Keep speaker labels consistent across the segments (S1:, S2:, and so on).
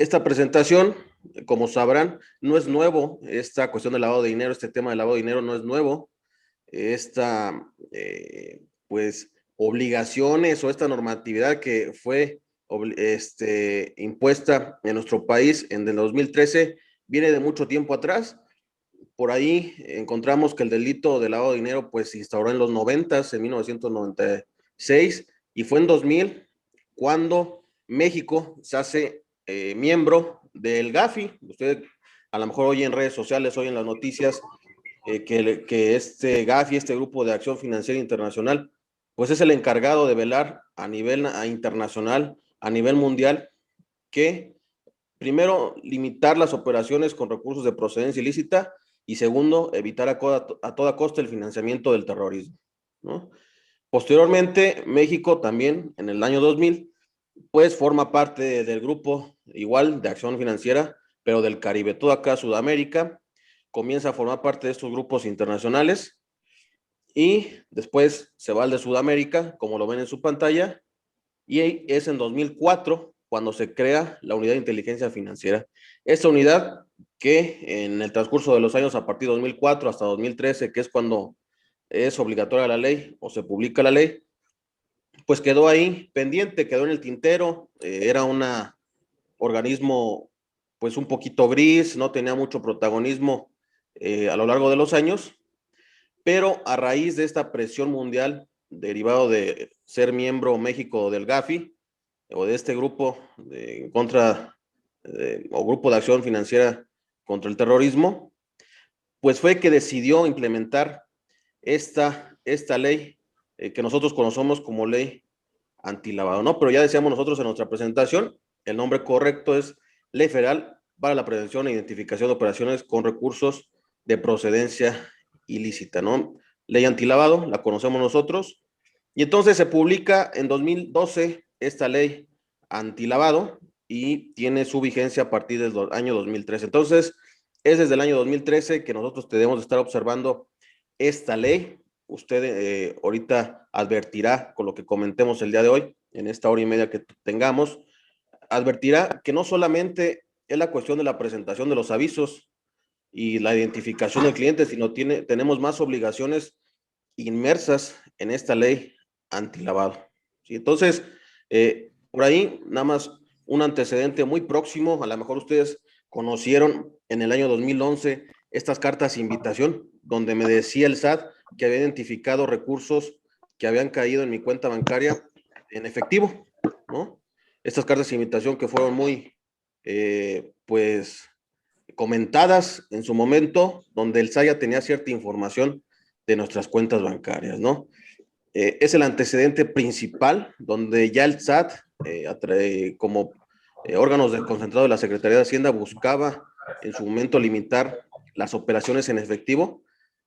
S1: Esta presentación, como sabrán, no es nuevo. Esta cuestión del lavado de dinero, este tema del lavado de dinero no es nuevo. Esta, pues, obligaciones o esta normatividad que fue impuesta en nuestro país en el 2013 viene de mucho tiempo atrás. Por ahí encontramos que el delito de lavado de dinero pues se instauró en los 90, en 1996, y fue en 2000 cuando México se hace miembro del GAFI. Usted a lo mejor oye en redes sociales, oye en las noticias, que este GAFI, este Grupo de Acción Financiera Internacional, pues es el encargado de velar a nivel internacional, a nivel mundial, que primero, limitar las operaciones con recursos de procedencia ilícita, y segundo, evitar a toda costa el financiamiento del terrorismo, ¿no? Posteriormente, México también, en el año 2000, pues forma parte del grupo igual de acción financiera, pero del Caribe. Toda acá Sudamérica comienza a formar parte de estos grupos internacionales, y después se va al de Sudamérica, como lo ven en su pantalla, y es en 2004 cuando se crea la Unidad de Inteligencia Financiera. Esta unidad que en el transcurso de los años, a partir de 2004 hasta 2013, que es cuando es obligatoria la ley o se publica la ley, pues quedó ahí pendiente, quedó en el tintero. Era un organismo pues un poquito gris, no tenía mucho protagonismo a lo largo de los años, pero a raíz de esta presión mundial derivado de ser miembro México del GAFI, o de este grupo en contra o grupo de acción financiera contra el terrorismo, pues fue que decidió implementar esta ley que nosotros conocemos como ley antilavado, ¿no? Pero ya decíamos nosotros en nuestra presentación, el nombre correcto es Ley Federal para la Prevención e Identificación de Operaciones con Recursos de Procedencia Ilícita, ¿no? Ley antilavado, la conocemos nosotros. Y entonces se publica en 2012 esta ley antilavado y tiene su vigencia a partir del año 2013. Entonces, es desde el año 2013 que nosotros debemos estar observando esta ley. Usted ahorita advertirá con lo que comentemos el día de hoy, en esta hora y media que tengamos, advertirá que no solamente es la cuestión de la presentación de los avisos y la identificación del cliente, sino tenemos más obligaciones inmersas en esta ley antilavado. ¿Sí? Entonces, por ahí, nada más un antecedente muy próximo, a lo mejor ustedes conocieron en el año 2011 estas cartas de invitación, donde me decía el SAT que había identificado recursos que habían caído en mi cuenta bancaria en efectivo, ¿no? Estas cartas de invitación que fueron muy, pues, comentadas en su momento, donde el SAT ya tenía cierta información de nuestras cuentas bancarias, ¿no? Es el antecedente principal donde ya el SAT, como órganos concentrados de la Secretaría de Hacienda, buscaba en su momento limitar las operaciones en efectivo,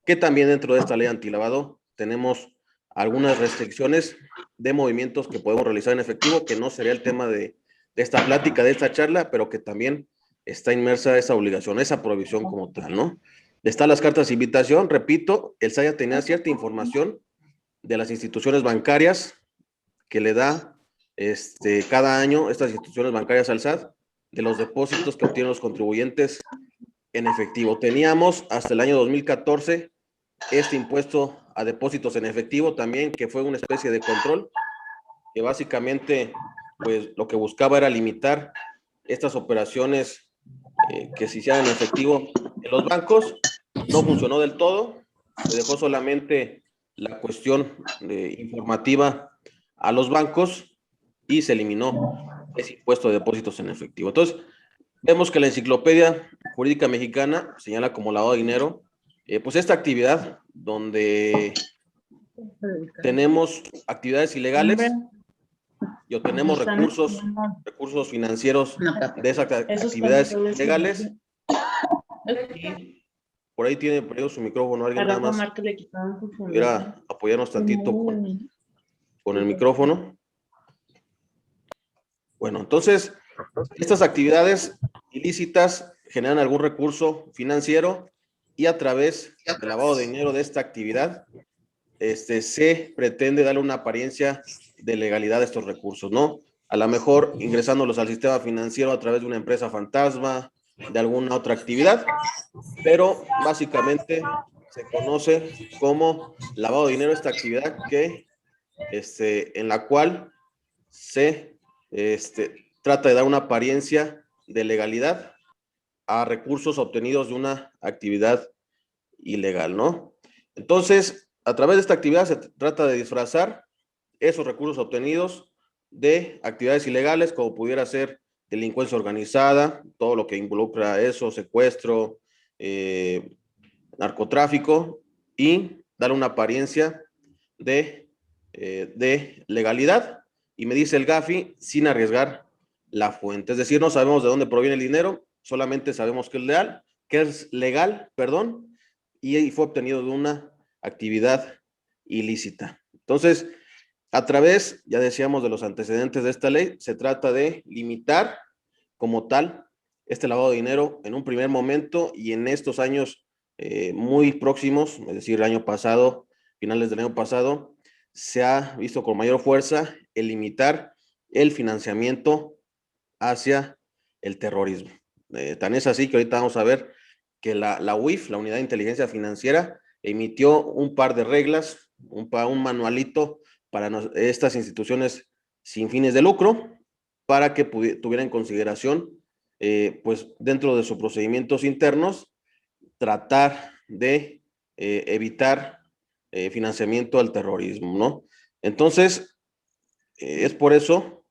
S1: que también dentro de esta ley antilavado tenemos algunas restricciones de movimientos que podemos realizar en efectivo, que no sería el tema de esta plática, de esta charla, pero que también está inmersa esa obligación, esa provisión como tal, ¿no? Están las cartas de invitación, repito, el SAT ya tenía cierta información de las instituciones bancarias que le da cada año estas instituciones bancarias al SAT, de los depósitos que obtienen los contribuyentes en efectivo. Teníamos hasta el año 2014 este impuesto a depósitos en efectivo también, que fue una especie de control, que básicamente pues lo que buscaba era limitar estas operaciones que se hicieran en efectivo en los bancos. No funcionó del todo, se dejó solamente la cuestión informativa a los bancos y se eliminó ese impuesto de depósitos en efectivo. Entonces, vemos que la Enciclopedia Jurídica Mexicana señala como lavado de dinero, pues esta actividad donde tenemos actividades ilegales y obtenemos recursos financieros de esas actividades ilegales. Y por ahí tiene perdido su micrófono, alguien nada más pudiera apoyarnos tantito con el micrófono. Bueno, entonces, estas actividades ilícitas generan algún recurso financiero, y a través del lavado de dinero de esta actividad, se pretende darle una apariencia de legalidad a estos recursos, ¿no? a lo mejor ingresándolos al sistema financiero a través de una empresa fantasma, de alguna otra actividad, pero básicamente se conoce como lavado de dinero, esta actividad que, en la cual se trata de dar una apariencia de legalidad a recursos obtenidos de una actividad ilegal, ¿no? Entonces, a través de esta actividad se trata de disfrazar esos recursos obtenidos de actividades ilegales, como pudiera ser delincuencia organizada, todo lo que involucra eso, secuestro, narcotráfico, y dar una apariencia de legalidad. Y me dice el Gafi, sin arriesgar la fuente. Es decir, no sabemos de dónde proviene el dinero, solamente sabemos que es legal, perdón, y fue obtenido de una actividad ilícita. Entonces, a través, ya decíamos, de los antecedentes de esta ley, se trata de limitar como tal este lavado de dinero en un primer momento, y en estos años muy próximos, es decir, el año pasado, finales del año pasado, se ha visto con mayor fuerza el limitar el financiamiento hacia el terrorismo. Tan es así que ahorita vamos a ver que la UIF, la Unidad de Inteligencia Financiera, emitió un par de reglas, un manualito para estas instituciones sin fines de lucro, para que tuvieran en consideración, pues dentro de sus procedimientos internos, tratar de evitar financiamiento al terrorismo, ¿no? Entonces, es por eso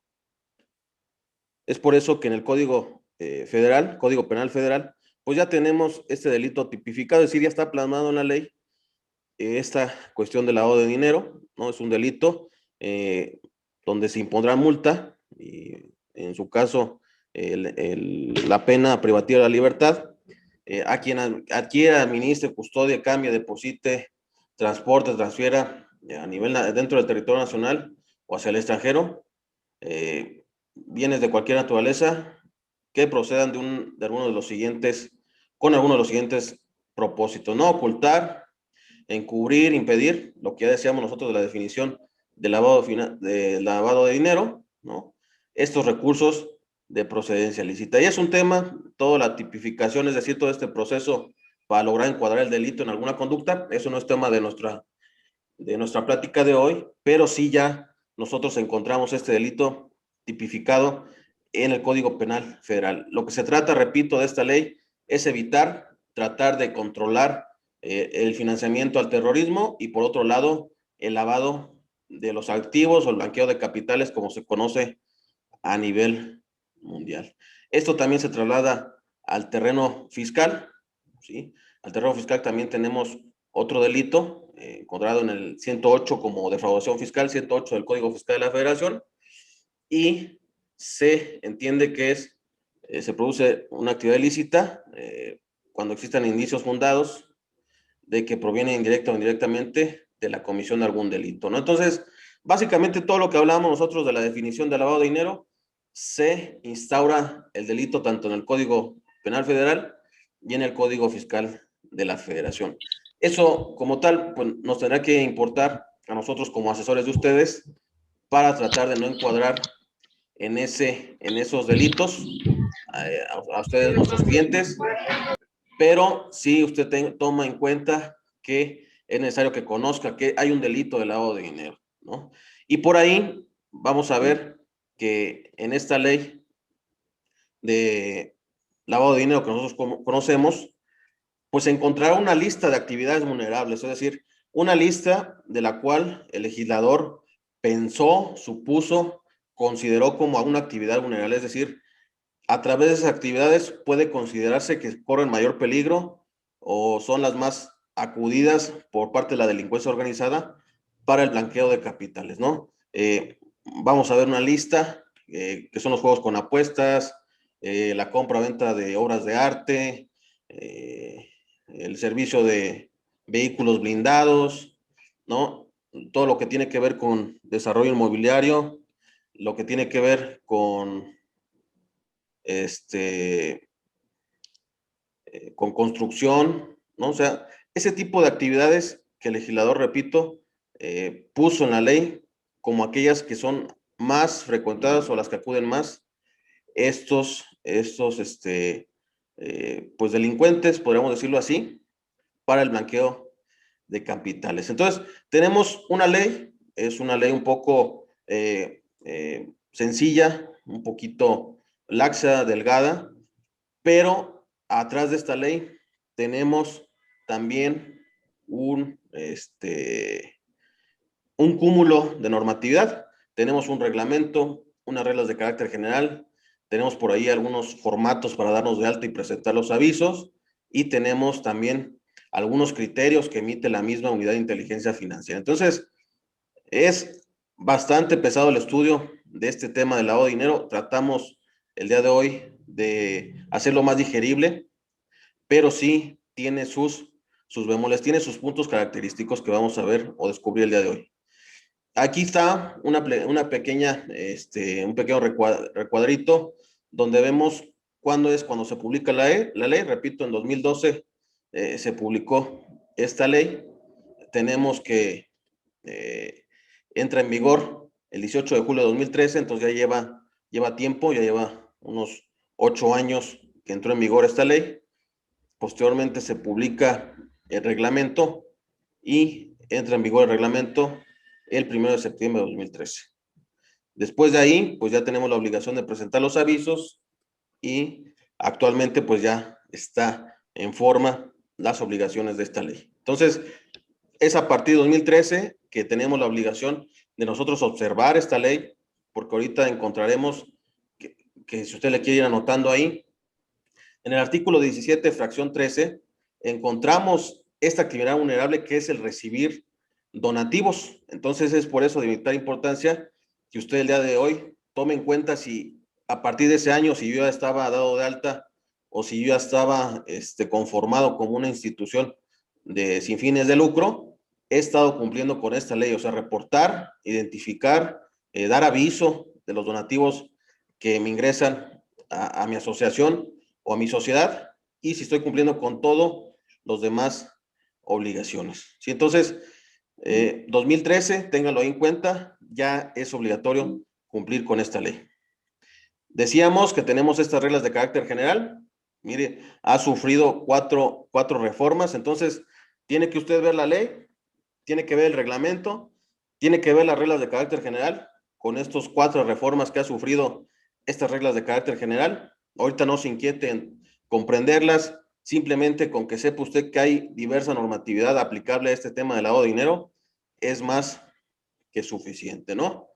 S1: que en el Código Federal, Código Penal Federal, pues ya tenemos este delito tipificado, es decir, ya está plasmado en la ley esta cuestión del lavado de dinero, ¿no? Es un delito donde se impondrá multa y en su caso la pena privativa de la libertad a quien adquiera, administre, custodie, cambie, deposite, transporte, transfiera a nivel dentro del territorio nacional o hacia el extranjero bienes de cualquier naturaleza que procedan de alguno de los siguientes, con alguno de los siguientes propósitos: no ocultar, encubrir, impedir, lo que ya decíamos nosotros de la definición de lavado de dinero, ¿no? Estos recursos de procedencia lícita. Y es un tema, toda la tipificación, es decir, todo este proceso para lograr encuadrar el delito en alguna conducta, eso no es tema de nuestra plática de hoy, pero sí ya nosotros encontramos este delito tipificado en el Código Penal Federal. Lo que se trata, repito, de esta ley es tratar de controlar el financiamiento al terrorismo y, por otro lado, el lavado de los activos o el blanqueo de capitales, como se conoce a nivel mundial. Esto también se traslada al terreno fiscal, ¿sí? Al terreno fiscal también tenemos otro delito encontrado en el 108 como defraudación fiscal, 108 del Código Fiscal de la Federación, y se entiende que se produce una actividad ilícita cuando existan indicios fundados de que proviene indirecta o indirectamente de la comisión de algún delito, ¿no? Entonces, básicamente todo lo que hablamos nosotros de la definición de lavado de dinero, se instaura el delito tanto en el Código Penal Federal y en el Código Fiscal de la Federación. Eso, como tal, pues, nos tendrá que importar a nosotros como asesores de ustedes para tratar de no encuadrar en esos delitos a ustedes, nuestros clientes, pero sí usted toma en cuenta que es necesario que conozca que hay un delito de lavado de dinero, ¿no? Y por ahí vamos a ver que en esta ley de lavado de dinero que nosotros conocemos, pues encontrará una lista de actividades vulnerables, es decir, una lista de la cual el legislador pensó, supuso, consideró como una actividad vulnerable, es decir, a través de esas actividades puede considerarse que corren mayor peligro o son las más acudidas por parte de la delincuencia organizada para el blanqueo de capitales, ¿no? Vamos a ver una lista que son los juegos con apuestas, la compra-venta de obras de arte, el servicio de vehículos blindados, ¿no? Todo lo que tiene que ver con desarrollo inmobiliario, lo que tiene que ver con con construcción, ¿no? O sea, ese tipo de actividades que el legislador, repito, puso en la ley como aquellas que son más frecuentadas o las que acuden más pues delincuentes, podríamos decirlo así, para el blanqueo de capitales. Entonces, tenemos una ley, es una ley un poco sencilla, un poquito laxa, delgada, pero atrás de esta ley tenemos también un cúmulo de normatividad. Tenemos un reglamento, unas reglas de carácter general, tenemos por ahí algunos formatos para darnos de alta y presentar los avisos, y tenemos también algunos criterios que emite la misma unidad de inteligencia financiera. Entonces, es bastante pesado el estudio de este tema del lavado de dinero. Tratamos el día de hoy de hacerlo más digerible, pero sí tiene sus bemoles, tiene sus puntos característicos que vamos a ver o descubrir el día de hoy. Aquí está una pequeña, un pequeño recuadrito donde vemos cuando se publica la ley. Repito, en 2012 se publicó esta ley. Tenemos que entra en vigor el 18 de julio de 2013, entonces ya lleva tiempo, ya lleva unos 8 años que entró en vigor esta ley. Posteriormente se publica el reglamento y entra en vigor el reglamento el 1 de septiembre de 2013. Después de ahí, pues ya tenemos la obligación de presentar los avisos, y actualmente pues ya está en forma las obligaciones de esta ley. Entonces, es a partir de 2013 que tenemos la obligación de nosotros observar esta ley, porque ahorita encontraremos que si usted le quiere ir anotando ahí, en el artículo 17, fracción 13, encontramos esta actividad vulnerable que es el recibir donativos. Entonces es por eso de vital importancia que usted el día de hoy tome en cuenta si a partir de ese año, si yo ya estaba dado de alta o si yo ya estaba conformado como una institución sin fines de lucro, he estado cumpliendo con esta ley, o sea, reportar, identificar, dar aviso de los donativos que me ingresan a mi asociación o a mi sociedad, y si estoy cumpliendo con todos los demás obligaciones. ¿Sí? Entonces, 2013, ténganlo ahí en cuenta, ya es obligatorio cumplir con esta ley. Decíamos que tenemos estas reglas de carácter general. Mire, ha sufrido cuatro reformas, entonces tiene que usted ver la ley, tiene que ver el reglamento, tiene que ver las reglas de carácter general con estos 4 reformas que ha sufrido estas reglas de carácter general. Ahorita no se inquiete en comprenderlas, simplemente con que sepa usted que hay diversa normatividad aplicable a este tema del lavado de dinero, es más que suficiente, ¿no?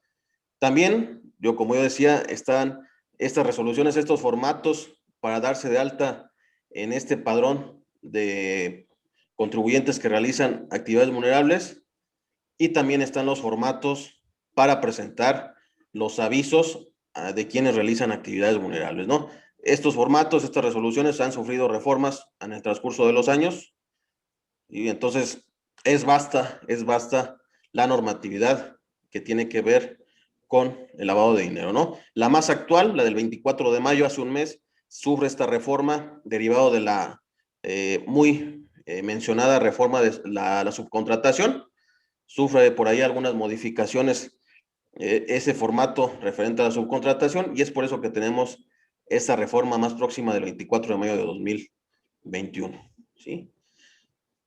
S1: También, como yo decía, están estas resoluciones, estos formatos para darse de alta en este padrón de contribuyentes que realizan actividades vulnerables, y también están los formatos para presentar los avisos de quienes realizan actividades vulnerables, ¿no? Estos formatos, estas resoluciones han sufrido reformas en el transcurso de los años, y entonces es vasta la normatividad que tiene que ver con el lavado de dinero, ¿no? La más actual, la del 24 de mayo, hace un mes, sufre esta reforma derivado de la muy mencionada reforma de la subcontratación. Sufre por ahí algunas modificaciones ese formato referente a la subcontratación, y es por eso que tenemos esta reforma más próxima del 24 de mayo de 2021, ¿sí?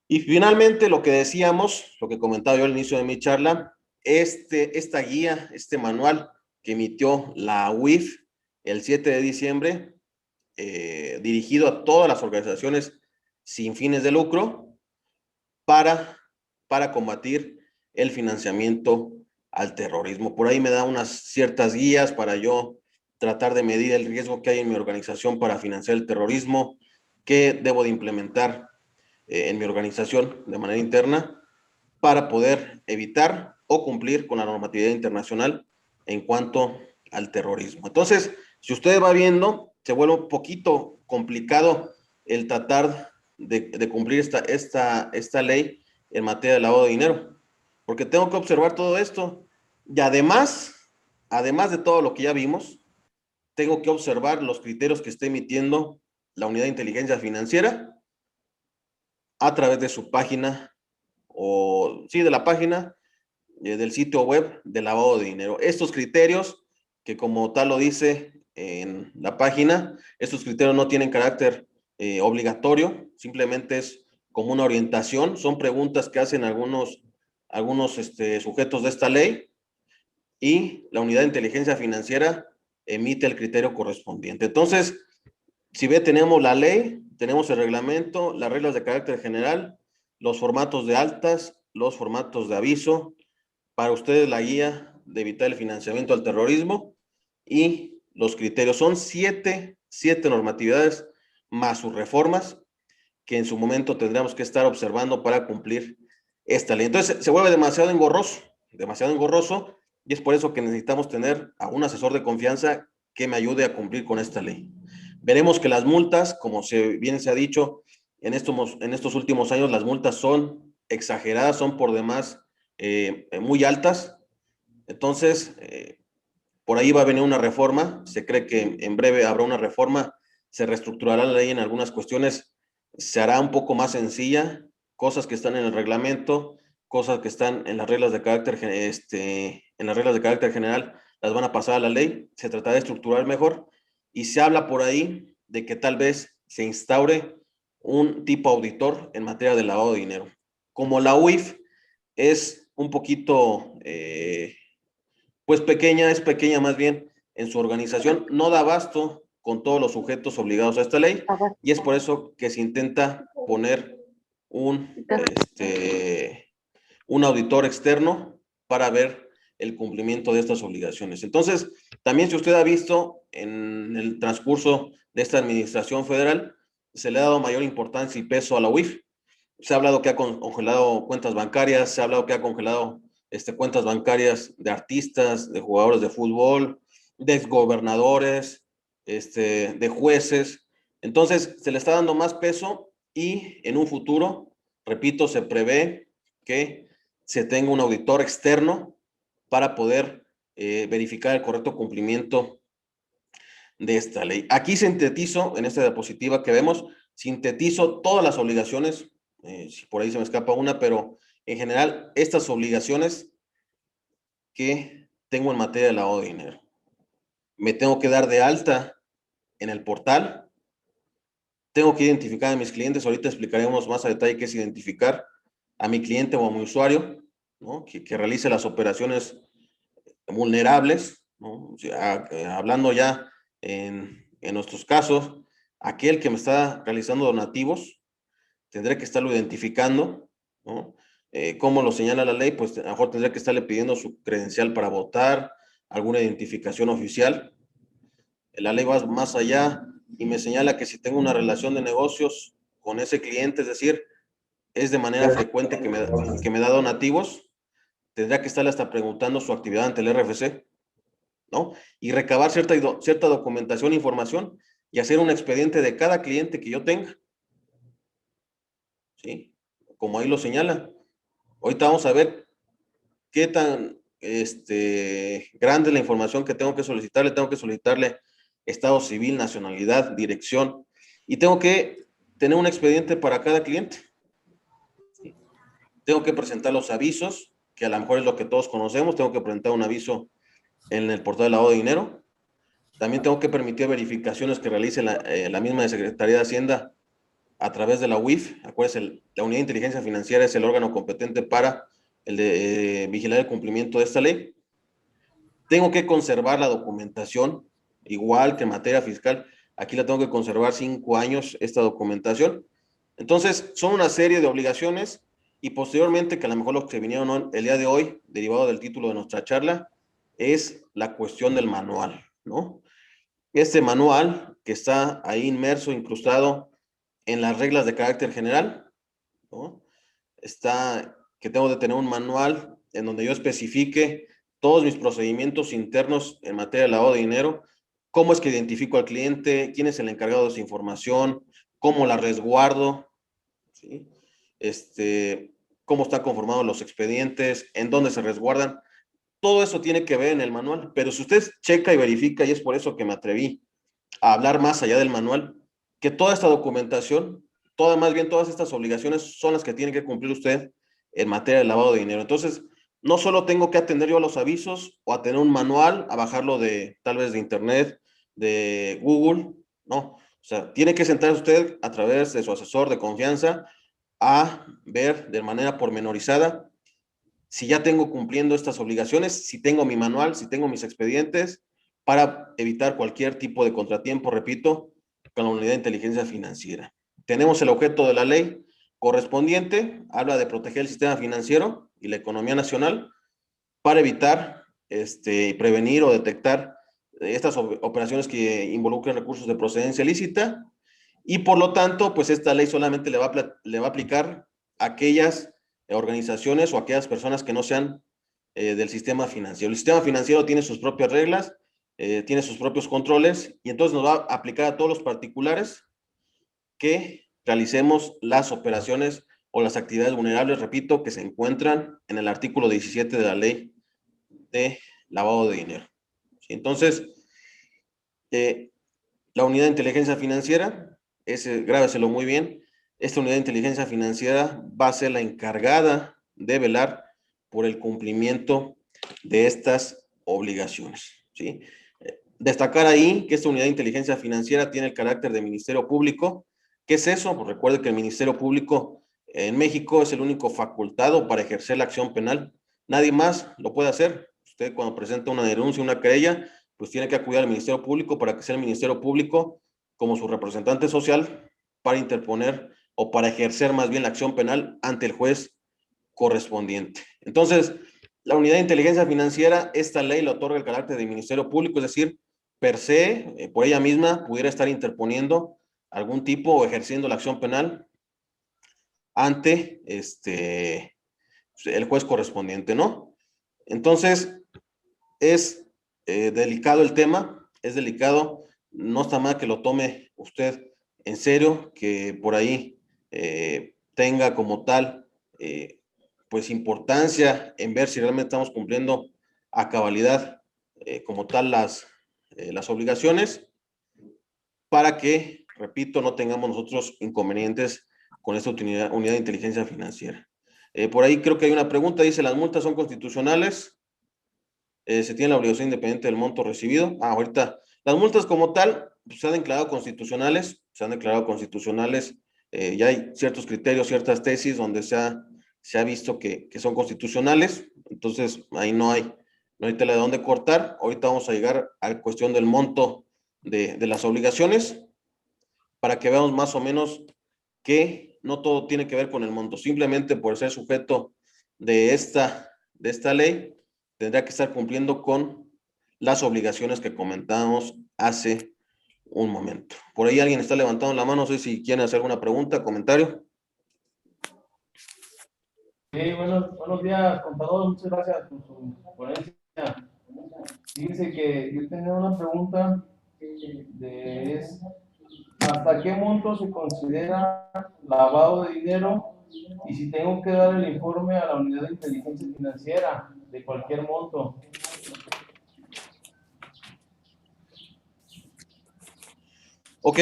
S1: Y finalmente, lo que decíamos, lo que comentaba yo al inicio de mi charla, esta guía, este manual que emitió la UIF el 7 de diciembre, dirigido a todas las organizaciones sin fines de lucro para combatir el financiamiento al terrorismo. Por ahí me da unas ciertas guías para yo tratar de medir el riesgo que hay en mi organización para financiar el terrorismo, qué debo de implementar en mi organización de manera interna para poder evitar o cumplir con la normatividad internacional en cuanto al terrorismo. Entonces, si usted va viendo, se vuelve un poquito complicado el tratar de cumplir esta ley en materia de lavado de dinero, porque tengo que observar todo esto, y además de todo lo que ya vimos, tengo que observar los criterios que está emitiendo la unidad de inteligencia financiera a través de su página, de la página del sitio web de lavado de dinero. Estos criterios, que como tal lo dice en la página, estos criterios no tienen carácter obligatorio, simplemente es como una orientación, son preguntas que hacen algunos sujetos de esta ley, y la unidad de inteligencia financiera emite el criterio correspondiente. Entonces, si ve, tenemos la ley, tenemos el reglamento, las reglas de carácter general, los formatos de altas, los formatos de aviso, para ustedes la guía de evitar el financiamiento al terrorismo y los criterios. Son siete normatividades más sus reformas que en su momento tendríamos que estar observando para cumplir esta ley. Entonces se vuelve demasiado engorroso, y es por eso que necesitamos tener a un asesor de confianza que me ayude a cumplir con esta ley. Veremos que las multas, como bien se ha dicho, en estos últimos años las multas son exageradas, son por demás muy altas. Entonces, por ahí va a venir una reforma, se cree que en breve habrá una reforma, se reestructurará la ley en algunas cuestiones, se hará un poco más sencilla, cosas que están en el reglamento, cosas que están en las reglas de carácter, en las reglas de carácter general, las van a pasar a la ley, se tratará de estructurar mejor, y se habla por ahí de que tal vez se instaure un tipo auditor en materia de lavado de dinero. Como la UIF es un poquito, pues es pequeña más bien en su organización, no da abasto con todos los sujetos obligados a esta ley, y es por eso que se intenta poner un auditor externo para ver el cumplimiento de estas obligaciones. Entonces, también si usted ha visto en el transcurso de esta administración federal, se le ha dado mayor importancia y peso a la UIF. Se ha hablado que ha congelado cuentas bancarias, se ha hablado que ha congelado cuentas bancarias de artistas, de jugadores de fútbol, de exgobernadores, de jueces. Entonces, se le está dando más peso, y en un futuro, repito, se prevé que se tenga un auditor externo para poder verificar el correcto cumplimiento de esta ley. Aquí sintetizo, en esta diapositiva que vemos, sintetizo todas las obligaciones, si por ahí se me escapa una, pero en general estas obligaciones que tengo en materia de lavado de dinero. Me tengo que dar de alta en el portal, tengo que identificar a mis clientes, ahorita explicaremos más a detalle qué es identificar a mi cliente o a mi usuario, ¿no? que realice las operaciones vulnerables, ¿no? O sea, hablando ya en nuestros casos, aquel que me está realizando donativos, tendré que estarlo identificando, ¿no? ¿Cómo lo señala la ley? Pues a lo mejor tendré que estarle pidiendo su credencial para votar, alguna identificación oficial. La ley va más allá y me señala que si tengo una relación de negocios con ese cliente, es decir, es de manera frecuente que me da donativos, tendrá que estarle hasta preguntando su actividad ante el RFC, ¿no? Y recabar cierta documentación e información y hacer un expediente de cada cliente que yo tenga, ¿sí? Como ahí lo señala. Ahorita vamos a ver qué tan grande es la información que tengo que solicitarle. Tengo que solicitarle estado civil, nacionalidad, dirección, y tengo que tener un expediente para cada cliente. ¿Sí? Tengo que presentar los avisos, que a lo mejor es lo que todos conocemos. Tengo que presentar un aviso en el portal de lavado de dinero. También tengo que permitir verificaciones que realice la misma de Secretaría de Hacienda a través de la UIF. Acuérdense, la Unidad de Inteligencia Financiera es el órgano competente para vigilar el cumplimiento de esta ley. Tengo que conservar la documentación, igual que en materia fiscal. Aquí la tengo que conservar 5 años, esta documentación. Entonces, son una serie de obligaciones, y posteriormente, que a lo mejor lo que vinieron el día de hoy, derivado del título de nuestra charla, es la cuestión del manual, ¿no? Este manual que está ahí inmerso, incrustado en las reglas de carácter general, ¿no? Está que tengo de tener un manual en donde yo especifique todos mis procedimientos internos en materia de lavado de dinero, cómo es que identifico al cliente, quién es el encargado de esa información, cómo la resguardo, ¿sí? Cómo están conformados los expedientes, en dónde se resguardan. Todo eso tiene que ver en el manual, pero si usted checa y verifica, y es por eso que me atreví a hablar más allá del manual, que toda esta documentación, más bien todas estas obligaciones son las que tiene que cumplir usted en materia de lavado de dinero. Entonces, no solo tengo que atender yo a los avisos o a tener un manual, a bajarlo de tal vez de internet, de Google, no. O sea, tiene que sentarse usted a través de su asesor de confianza a ver de manera pormenorizada si ya tengo cumpliendo estas obligaciones, si tengo mi manual, si tengo mis expedientes, para evitar cualquier tipo de contratiempo, repito, con la unidad de inteligencia financiera. Tenemos el objeto de la ley correspondiente, habla de proteger el sistema financiero y la economía nacional para evitar prevenir o detectar estas operaciones que involucren recursos de procedencia ilícita, y por lo tanto, pues esta ley solamente le va a aplicar a aquellas organizaciones o a aquellas personas que no sean del sistema financiero. El sistema financiero tiene sus propias reglas, tiene sus propios controles, y entonces nos va a aplicar a todos los particulares que realicemos las operaciones o las actividades vulnerables, repito, que se encuentran en el artículo 17 de la ley de lavado de dinero. ¿Sí? Entonces, la unidad de inteligencia financiera, grábeselo muy bien, esta unidad de inteligencia financiera va a ser la encargada de velar por el cumplimiento de estas obligaciones. ¿Sí? Destacar ahí que esta unidad de inteligencia financiera tiene el carácter de Ministerio Público. ¿Qué es eso? Pues recuerde que el Ministerio Público en México es el único facultado para ejercer la acción penal. Nadie más lo puede hacer. Usted cuando presenta una denuncia, una querella, pues tiene que acudir al Ministerio Público para que sea el Ministerio Público como su representante social para interponer o para ejercer más bien la acción penal ante el juez correspondiente. Entonces, la unidad de inteligencia financiera, esta ley le otorga el carácter de Ministerio Público, es decir, per se, por ella misma, pudiera estar interponiendo algún tipo o ejerciendo la acción penal ante el juez correspondiente, ¿no? Entonces, es delicado el tema, es delicado, no está mal que lo tome usted en serio, que por ahí tenga como tal, pues importancia en ver si realmente estamos cumpliendo a cabalidad como tal las obligaciones, para que, repito, no tengamos nosotros inconvenientes con esta unidad de inteligencia financiera. Por ahí creo que hay una pregunta, dice, ¿las multas son constitucionales? Se tiene la obligación independiente del monto recibido. Ahorita, las multas como tal pues, se han declarado constitucionales, ya hay ciertos criterios, ciertas tesis donde se ha visto que son constitucionales, entonces ahí no hay tela de dónde cortar. Ahorita vamos a llegar a la cuestión del monto de las obligaciones, para que veamos más o menos que no todo tiene que ver con el monto, simplemente por ser sujeto de esta ley, tendrá que estar cumpliendo con las obligaciones que comentábamos hace un momento. Por ahí alguien está levantando la mano, no sé si quieren hacer alguna pregunta, comentario.
S2: Buenos días, contador, muchas gracias por su ponencia. Fíjense que yo tenía una pregunta ¿hasta qué monto se considera lavado de dinero? Y si tengo que dar el informe a la unidad de inteligencia financiera de cualquier monto.
S1: Ok,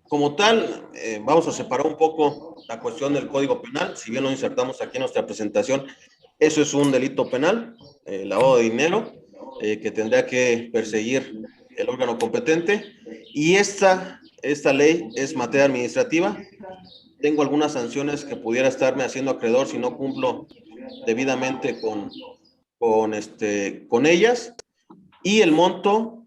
S1: como tal, vamos a separar un poco la cuestión del Código Penal. Si bien lo insertamos aquí en nuestra presentación, eso es un delito penal, lavado de dinero, que tendría que perseguir el órgano competente. Y esta ley es materia administrativa. Tengo algunas sanciones que pudiera estarme haciendo acreedor si no cumplo debidamente con ellas. Y el monto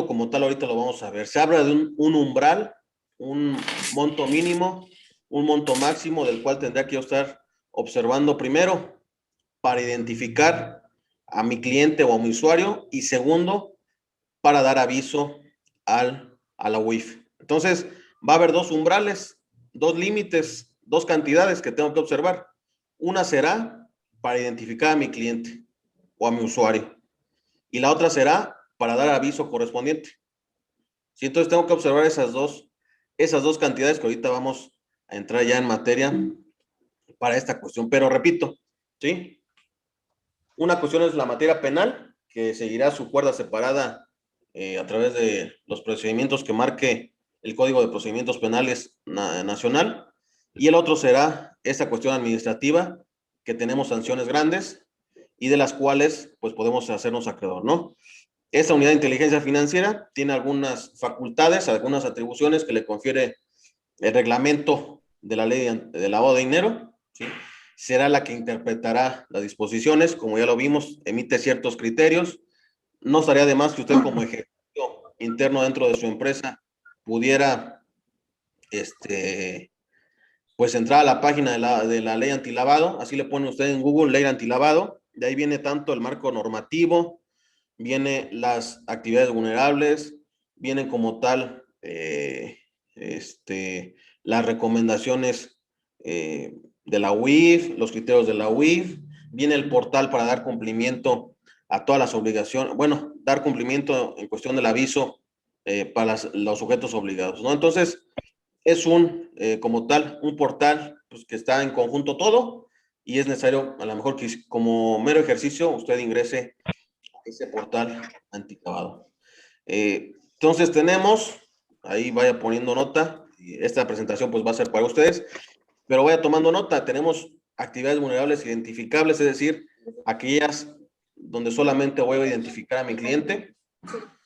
S1: como tal, ahorita lo vamos a ver. Se habla de un umbral, un monto mínimo, un monto máximo, del cual tendría que yo estar observando primero para identificar a mi cliente o a mi usuario, y segundo, para dar aviso a la UIF. Entonces, va a haber dos umbrales, dos límites, dos cantidades que tengo que observar. Una será para identificar a mi cliente o a mi usuario, y la otra será para dar aviso correspondiente. ¿Sí? Entonces tengo que observar esas dos cantidades, que ahorita vamos a entrar ya en materia para esta cuestión. Pero repito, ¿sí? Una cuestión es la materia penal, que seguirá su cuerda separada a través de los procedimientos que marque el Código de Procedimientos Penales Nacional, y el otro será esta cuestión administrativa, que tenemos sanciones grandes, y de las cuales pues podemos hacernos acreedor, ¿no? Esta unidad de inteligencia financiera tiene algunas facultades, algunas atribuciones que le confiere el reglamento de la ley de lavado de dinero, ¿sí? Será la que interpretará las disposiciones, como ya lo vimos, emite ciertos criterios. No estaría de más que usted como ejercicio interno dentro de su empresa pudiera, pues entrar a la página de la ley antilavado, así le pone usted en Google ley antilavado, de ahí viene tanto el marco normativo, viene las actividades vulnerables, vienen como tal las recomendaciones de la UIF, los criterios de la UIF, viene el portal para dar cumplimiento a todas las obligaciones, bueno, dar cumplimiento en cuestión del aviso para los sujetos obligados, ¿no? Entonces, es como tal, un portal pues, que está en conjunto todo y es necesario, a lo mejor que como mero ejercicio, usted ingrese a ese portal anticlavado. Entonces tenemos, ahí vaya poniendo nota, esta presentación pues va a ser para ustedes, pero vaya tomando nota, tenemos actividades vulnerables identificables, es decir, aquellas donde solamente voy a identificar a mi cliente,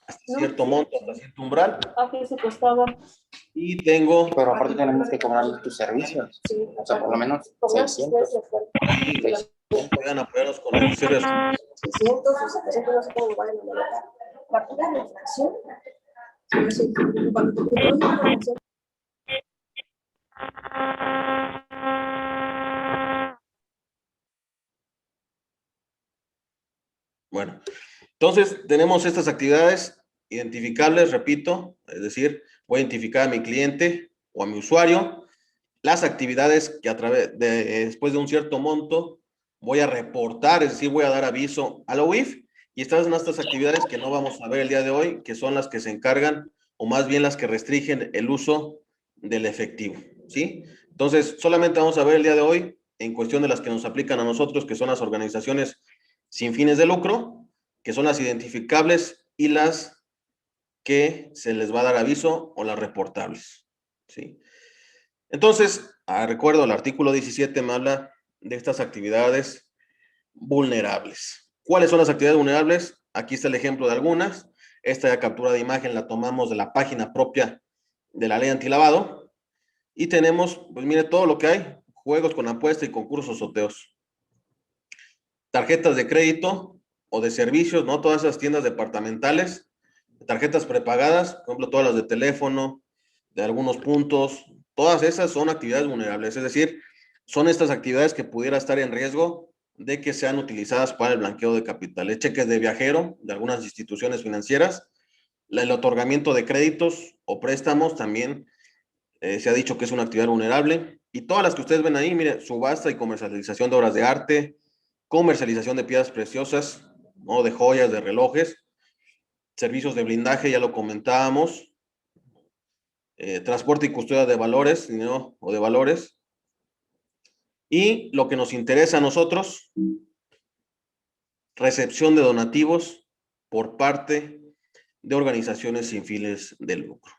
S1: hasta cierto monto, hasta cierto umbral.
S3: Aquí se costaba.
S1: Y tengo...
S4: Pero aparte tenemos que cobrar tus servicios.
S3: Sí,
S4: O sea, por lo menos 600.
S1: Puedan apoyarnos con el cierre.
S3: 600, 700, no sé cómo vayan a manejar. Factura de infracción.
S1: Bueno, entonces tenemos estas actividades identificables, repito, es decir, voy a identificar a mi cliente o a mi usuario, las actividades que después de un cierto monto voy a reportar, es decir, voy a dar aviso a la UIF, y estas son estas actividades que no vamos a ver el día de hoy, que son las que se encargan, o más bien las que restringen el uso del efectivo, ¿sí? Entonces, solamente vamos a ver el día de hoy en cuestión de las que nos aplican a nosotros, que son las organizaciones sin fines de lucro, que son las identificables y las que se les va a dar aviso o las reportables, ¿sí? Entonces, recuerdo, el artículo 17 me habla de estas actividades vulnerables. ¿Cuáles son las actividades vulnerables? Aquí está el ejemplo de algunas. Esta captura de imagen la tomamos de la página propia de la ley antilavado. Y tenemos, pues mire, todo lo que hay. Juegos con apuesta y concursos sorteos. Tarjetas de crédito o de servicios, ¿no? Todas esas tiendas departamentales. Tarjetas prepagadas, por ejemplo, todas las de teléfono, de algunos puntos. Todas esas son actividades vulnerables. Es decir, son estas actividades que pudiera estar en riesgo de que sean utilizadas para el blanqueo de capitales. Cheques de viajero de algunas instituciones financieras, el otorgamiento de créditos o préstamos también se ha dicho que es una actividad vulnerable. Y todas las que ustedes ven ahí, mire, subasta y comercialización de obras de arte, comercialización de piedras preciosas, ¿no? De joyas, de relojes, servicios de blindaje, ya lo comentábamos, transporte y custodia de valores, dinero o de valores. Y lo que nos interesa a nosotros, recepción de donativos por parte de organizaciones sin fines de lucro.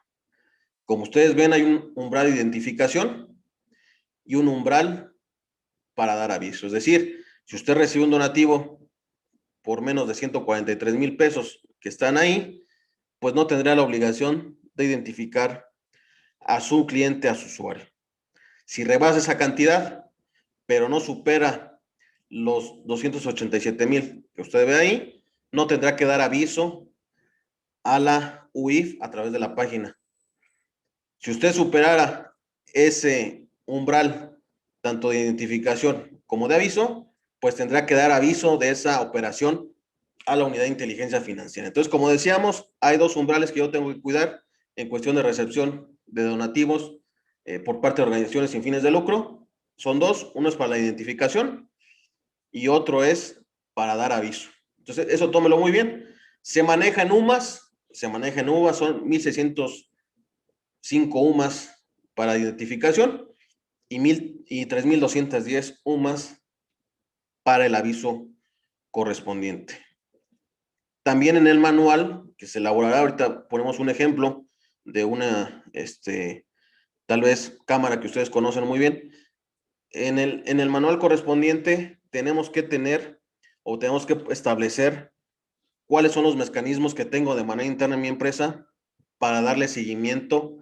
S1: Como ustedes ven, hay un umbral de identificación y un umbral para dar aviso. Es decir, si usted recibe un donativo por menos de 143,000 pesos que están ahí, pues no tendrá la obligación de identificar a su cliente, a su usuario. Si rebasa esa cantidad, pero no supera los 287,000 que usted ve ahí, no tendrá que dar aviso a la UIF a través de la página. Si usted superara ese umbral, tanto de identificación como de aviso, pues tendrá que dar aviso de esa operación a la unidad de inteligencia financiera. Entonces, como decíamos, hay dos umbrales que yo tengo que cuidar en cuestión de recepción de donativos por parte de organizaciones sin fines de lucro. Son dos, uno es para la identificación y otro es para dar aviso. Entonces, eso tómelo muy bien. Se maneja en UMAS, son 1,605 UMAS para identificación y 3,210 UMAS para el aviso correspondiente. También en el manual que se elaborará, ahorita ponemos un ejemplo de una, tal vez cámara que ustedes conocen muy bien. En el manual correspondiente tenemos que tener o tenemos que establecer cuáles son los mecanismos que tengo de manera interna en mi empresa para darle seguimiento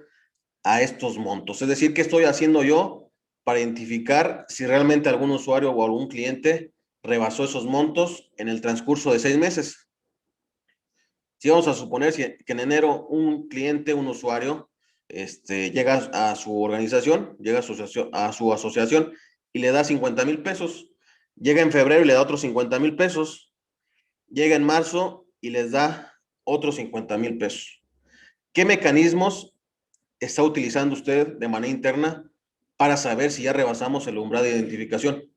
S1: a estos montos. Es decir, ¿qué estoy haciendo yo para identificar si realmente algún usuario o algún cliente rebasó esos montos en el transcurso de 6 meses? Si vamos a suponer que en enero un cliente, un usuario, llega a su organización, llega a su asociación y le da 50,000 pesos. Llega en febrero y le da otros 50,000 pesos. Llega en marzo y les da otros 50,000 pesos. ¿Qué mecanismos está utilizando usted de manera interna para saber si ya rebasamos el umbral de identificación?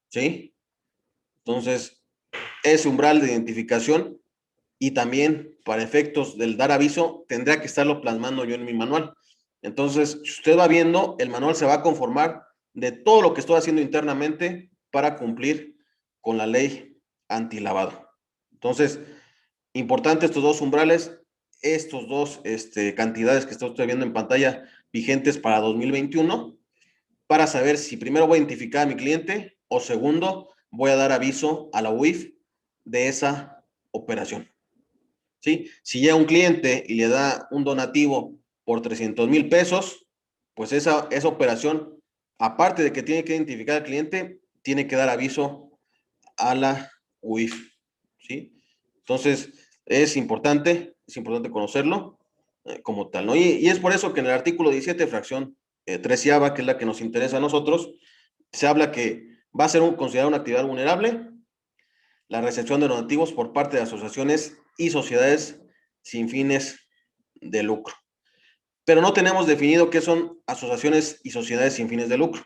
S1: ¿Sí? Entonces, ese umbral de identificación y también para efectos del dar aviso, tendría que estarlo plasmando yo en mi manual. Entonces, si usted va viendo, el manual se va a conformar de todo lo que estoy haciendo internamente para cumplir con la ley antilavado. Entonces, importante estos dos umbrales, estos dos cantidades que está usted viendo en pantalla vigentes para 2021, para saber si primero voy a identificar a mi cliente o segundo, voy a dar aviso a la UIF de esa operación. ¿Sí? Si llega un cliente y le da un donativo por 300,000 pesos, pues esa operación, aparte de que tiene que identificar al cliente, tiene que dar aviso a la UIF. ¿Sí? Entonces, es importante conocerlo como tal, ¿no? Y es por eso que en el artículo 17, fracción 13ª, que es la que nos interesa a nosotros, se habla que va a ser considerada una actividad vulnerable la recepción de donativos por parte de asociaciones y sociedades sin fines de lucro. Pero no tenemos definido qué son asociaciones y sociedades sin fines de lucro.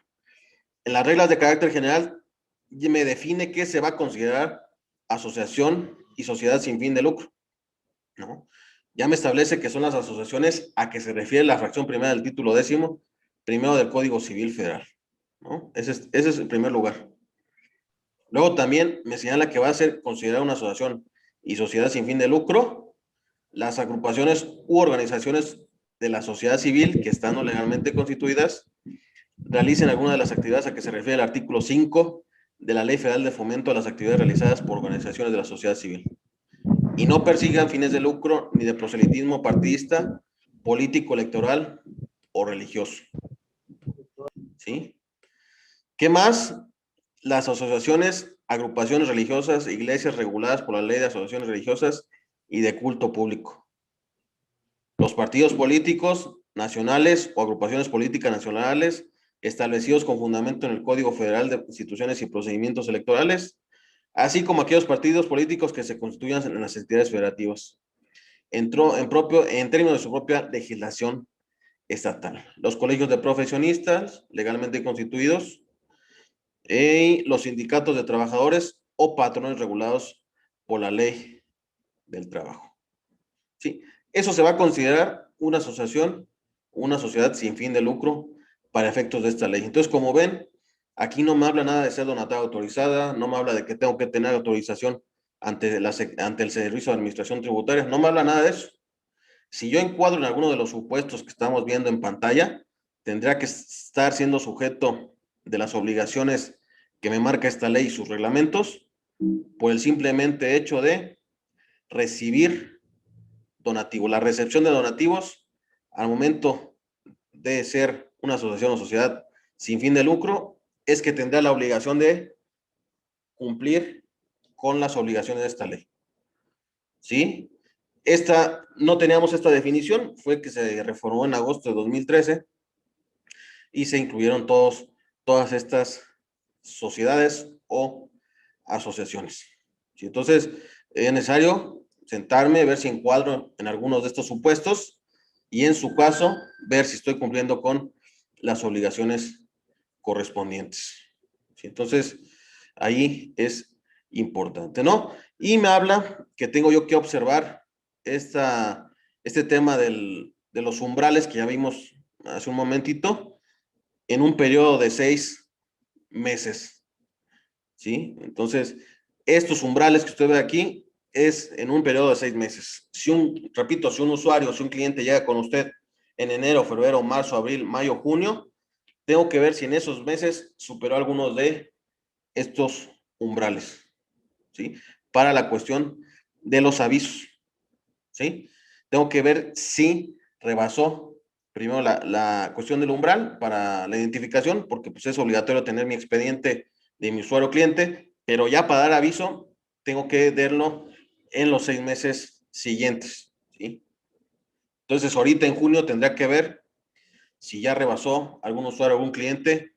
S1: En las reglas de carácter general me define qué se va a considerar asociación y sociedad sin fin de lucro, ¿no? Ya me establece que son las asociaciones a que se refiere la fracción primera del título 10º, primero del Código Civil Federal, ¿no? Ese es el primer lugar. Luego también me señala que va a ser considerada una asociación y sociedad sin fin de lucro las agrupaciones u organizaciones de la sociedad civil que estando legalmente constituidas realicen alguna de las actividades a que se refiere el artículo 5 de la Ley Federal de Fomento a las actividades realizadas por organizaciones de la sociedad civil y no persigan fines de lucro ni de proselitismo partidista, político, electoral o religioso. ¿Sí? ¿Qué más? Las asociaciones, agrupaciones religiosas, iglesias reguladas por la Ley de Asociaciones Religiosas y de Culto Público. Los partidos políticos nacionales o agrupaciones políticas nacionales establecidos con fundamento en el Código Federal de Instituciones y Procedimientos Electorales, así como aquellos partidos políticos que se constituyan en las entidades federativas, en términos de su propia legislación estatal. Los colegios de profesionistas legalmente constituidos, y los sindicatos de trabajadores o patrones regulados por la ley del trabajo. ¿Sí? Eso se va a considerar una asociación, una sociedad sin fin de lucro para efectos de esta ley. Entonces, como ven, aquí no me habla nada de ser donataria autorizada, no me habla de que tengo que tener autorización ante el Servicio de Administración Tributaria, no me habla nada de eso. Si yo encuadro en alguno de los supuestos que estamos viendo en pantalla, tendría que estar siendo sujeto de las obligaciones que me marca esta ley y sus reglamentos por el simplemente hecho de recibir donativo. La recepción de donativos al momento de ser una asociación o sociedad sin fin de lucro es que tendrá la obligación de cumplir con las obligaciones de esta ley. ¿Sí? No teníamos esta definición, fue que se reformó en agosto de 2013 y se incluyeron todas estas sociedades o asociaciones. ¿Sí? Entonces, es necesario sentarme, ver si encuadro en algunos de estos supuestos y en su caso, ver si estoy cumpliendo con las obligaciones correspondientes. ¿Sí? Entonces, ahí es importante, ¿no? Y me habla que tengo yo que observar este tema de los umbrales que ya vimos hace un momentito en un periodo de 6 meses. ¿Sí? Entonces, estos umbrales que usted ve aquí es en un periodo de 6 meses. Repito, si un usuario, si un cliente llega con usted en enero, febrero, marzo, abril, mayo, junio, tengo que ver si en esos meses superó algunos de estos umbrales, ¿sí? Para la cuestión de los avisos, ¿sí? Tengo que ver si rebasó primero la cuestión del umbral para la identificación, porque pues es obligatorio tener mi expediente de mi usuario cliente, pero ya para dar aviso, tengo que verlo en los 6 meses siguientes, ¿sí? Entonces, ahorita en junio tendrá que ver si ya rebasó algún usuario, algún cliente,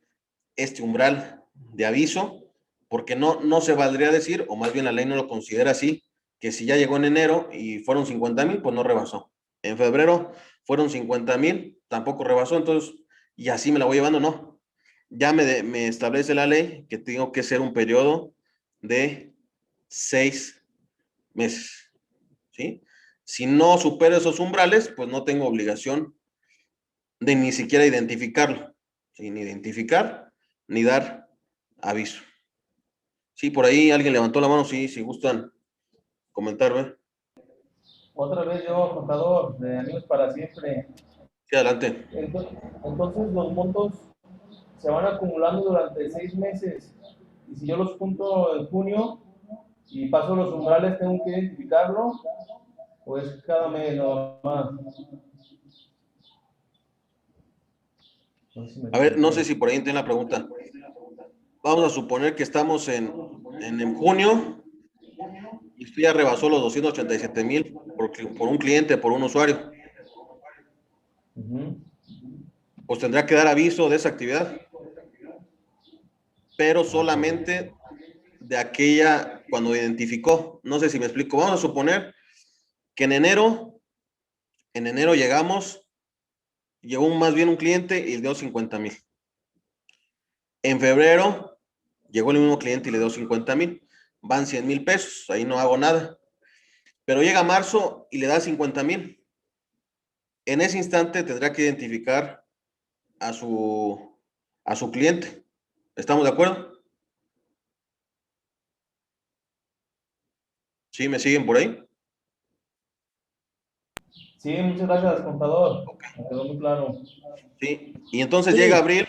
S1: este umbral de aviso, porque no se valdría decir, o más bien la ley no lo considera así, que si ya llegó en enero y fueron 50,000, pues no rebasó. En febrero fueron 50,000, tampoco rebasó, entonces, y así me la voy llevando, no. Ya me establece la ley que tengo que ser un periodo de 6 meses, ¿sí? Si no supero esos umbrales, pues no tengo obligación de ni siquiera identificarlo, sin identificar ni dar aviso. Sí, por ahí alguien levantó la mano, sí, si gustan comentarme.
S2: Otra vez yo, contador, de Amigos para Siempre.
S1: Sí, adelante.
S2: Entonces los montos se van acumulando durante 6 meses. Y si yo los junto en junio y paso los umbrales, ¿tengo que identificarlo? ¿O es cada mes nada más?
S1: A ver, no sé si por ahí entienden la pregunta. Vamos a suponer que estamos en junio y usted ya rebasó los 287,000 por un cliente, por un usuario. Pues tendrá que dar aviso de esa actividad, pero solamente de aquella cuando identificó. No sé si me explico. Vamos a suponer que en enero llegó más bien un cliente y le dio 50,000. En febrero llegó el mismo cliente y le dio 50,000. Van 100,000 pesos, ahí no hago nada. Pero llega marzo y le da 50,000. En ese instante tendrá que identificar a su cliente. ¿Estamos de acuerdo? ¿Sí? ¿Me siguen por ahí?
S2: Sí, muchas gracias, contador. Me quedó muy claro.
S1: Sí. Y entonces llega abril,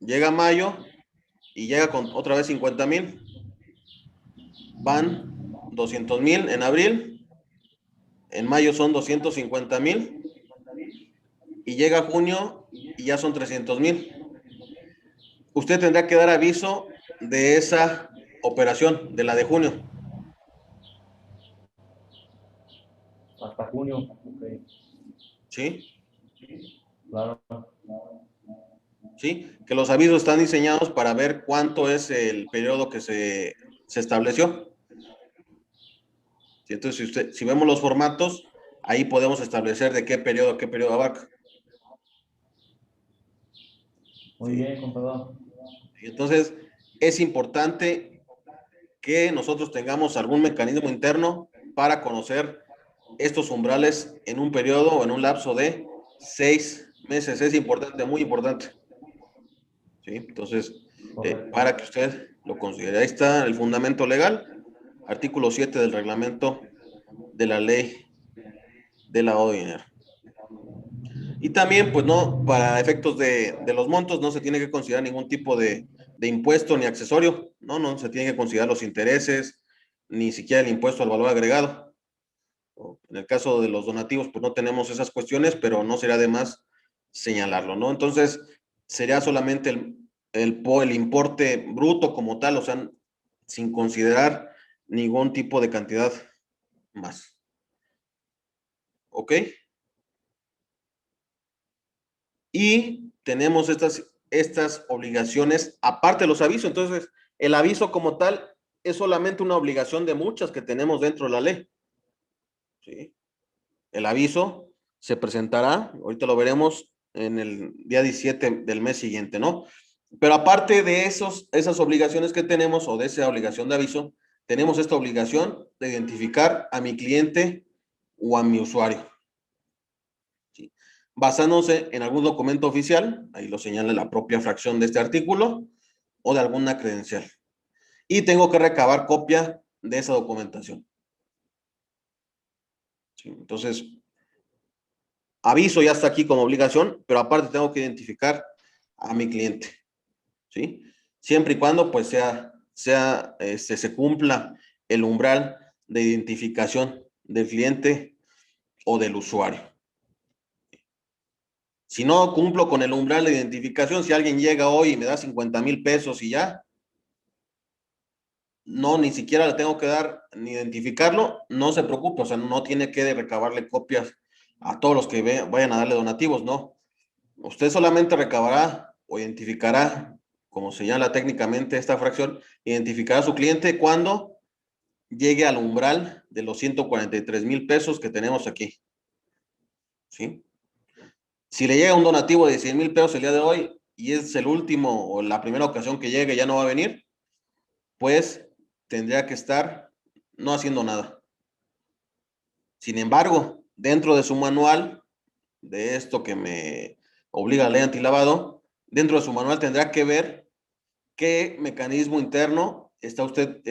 S1: llega mayo y llega con otra vez 50,000. Van 200,000 en abril, en mayo son 250,000 y llega junio y ya son 300,000. Usted tendrá que dar aviso de esa operación, de la de junio.
S2: Hasta junio. Okay.
S1: ¿Sí?
S2: Claro.
S1: ¿Sí? Que los avisos están diseñados para ver cuánto es el periodo que se estableció. ¿Sí? Entonces, si vemos los formatos, ahí podemos establecer de qué periodo abarca.
S2: Muy
S1: ¿Sí?
S2: bien, contador.
S1: Y entonces, es importante que nosotros tengamos algún mecanismo interno para conocer estos umbrales en un periodo o en un lapso de 6 meses. Es importante, muy importante. ¿Sí? Entonces, para que usted lo considere. Ahí está el fundamento legal, artículo 7 del reglamento de la ley de lavado de dinero. Y también, pues no, para efectos de los montos no se tiene que considerar ningún tipo de impuesto ni accesorio, no se tiene que considerar los intereses, ni siquiera el impuesto al valor agregado. En el caso de los donativos, pues no tenemos esas cuestiones, pero no sería de más señalarlo, ¿no? Entonces, sería solamente el importe bruto como tal, o sea, sin considerar ningún tipo de cantidad más. ¿Ok? Y tenemos estas obligaciones, aparte de los avisos. Entonces, el aviso como tal es solamente una obligación de muchas que tenemos dentro de la ley. ¿Sí? El aviso se presentará, ahorita lo veremos en el día 17 del mes siguiente, ¿no? Pero aparte de esas obligaciones que tenemos o de esa obligación de aviso, tenemos esta obligación de identificar a mi cliente o a mi usuario. ¿Sí? Basándose en algún documento oficial, ahí lo señala la propia fracción de este artículo, o de alguna credencial. Y tengo que recabar copia de esa documentación. ¿Sí? Entonces, aviso ya está aquí como obligación, pero aparte tengo que identificar a mi cliente. ¿Sí? Siempre y cuando pues sea se cumpla el umbral de identificación del cliente o del usuario. Si no cumplo con el umbral de identificación, si alguien llega hoy y me da 50,000 pesos y ya, no, ni siquiera le tengo que dar ni identificarlo, no se preocupe, o sea, no tiene que recabarle copias a todos los que vayan a darle donativos, no. Usted solamente recabará o identificará, como se llama técnicamente esta fracción, identificará a su cliente cuando llegue al umbral de los 143,000 pesos que tenemos aquí. ¿Sí? Si le llega un donativo de 100,000 pesos el día de hoy y es el último o la primera ocasión que llegue ya no va a venir, pues tendría que estar no haciendo nada. Sin embargo, dentro de su manual, de esto que me obliga la ley antilavado, dentro de su manual tendrá que ver qué mecanismo interno está usted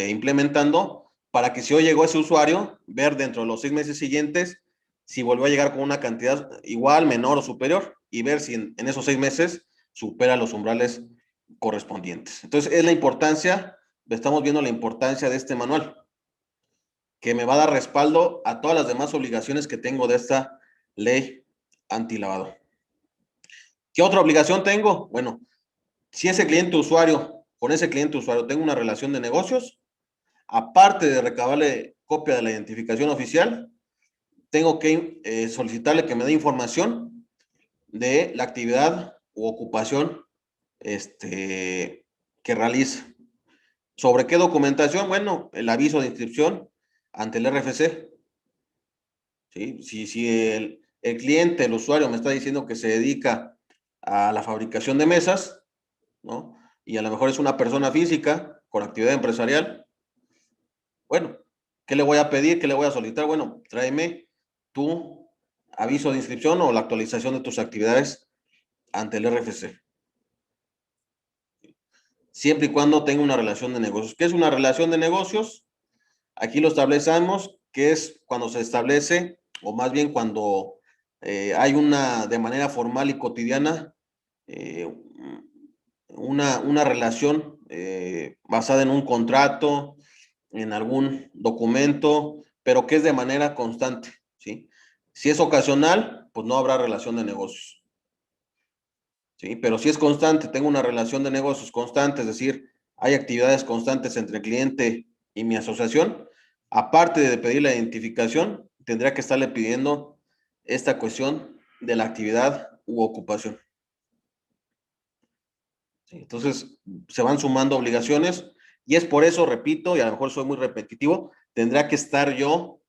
S1: implementando para que si hoy llegó ese usuario, ver dentro de los 6 meses siguientes si volvió a llegar con una cantidad igual, menor o superior y ver si en esos 6 meses supera los umbrales correspondientes. Entonces, es la importancia, estamos viendo la importancia de este manual, que me va a dar respaldo a todas las demás obligaciones que tengo de esta ley antilavado. ¿Qué otra obligación tengo? Bueno, si ese cliente usuario, con ese cliente usuario tengo una relación de negocios, aparte de recabarle copia de la identificación oficial, tengo que solicitarle que me dé información de la actividad u ocupación que realiza. ¿Sobre qué documentación? Bueno, el aviso de inscripción ante el RFC. ¿Sí? Si el cliente, el usuario me está diciendo que se dedica a la fabricación de mesas, ¿no? Y a lo mejor es una persona física con actividad empresarial, bueno, ¿qué le voy a pedir? ¿Qué le voy a solicitar? Bueno, tráeme tu aviso de inscripción o la actualización de tus actividades ante el RFC. Siempre y cuando tenga una relación de negocios. ¿Qué es una relación de negocios? Aquí lo establecemos, que es cuando se establece, o más bien cuando hay de manera formal y cotidiana, una relación basada en un contrato, en algún documento, pero que es de manera constante, ¿sí? Si es ocasional, pues no habrá relación de negocios, ¿sí? Pero si es constante, tengo una relación de negocios constante, es decir, hay actividades constantes entre el cliente y mi asociación, aparte de pedir la identificación, tendría que estarle pidiendo esta cuestión de la actividad u ocupación. ¿Sí? Entonces, se van sumando obligaciones y es por eso, repito, y a lo mejor soy muy repetitivo, tendrá que estar yo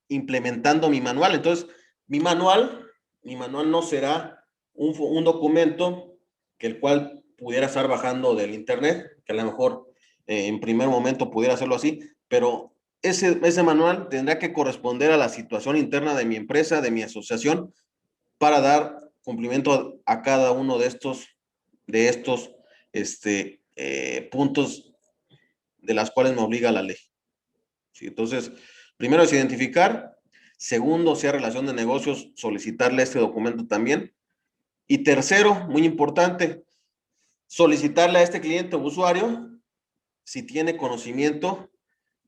S1: implementando mi manual. Entonces, mi manual no será un documento que el cual pudiera estar bajando del internet, que a lo mejor en primer momento pudiera hacerlo así, pero ese manual tendrá que corresponder a la situación interna de mi empresa, de mi asociación, para dar cumplimiento a cada uno de estos puntos de las cuales me obliga la ley. ¿Sí? Entonces, primero es identificar, segundo, si hay relación de negocios, solicitarle este documento también. Y tercero, muy importante, solicitarle a este cliente o usuario si tiene conocimiento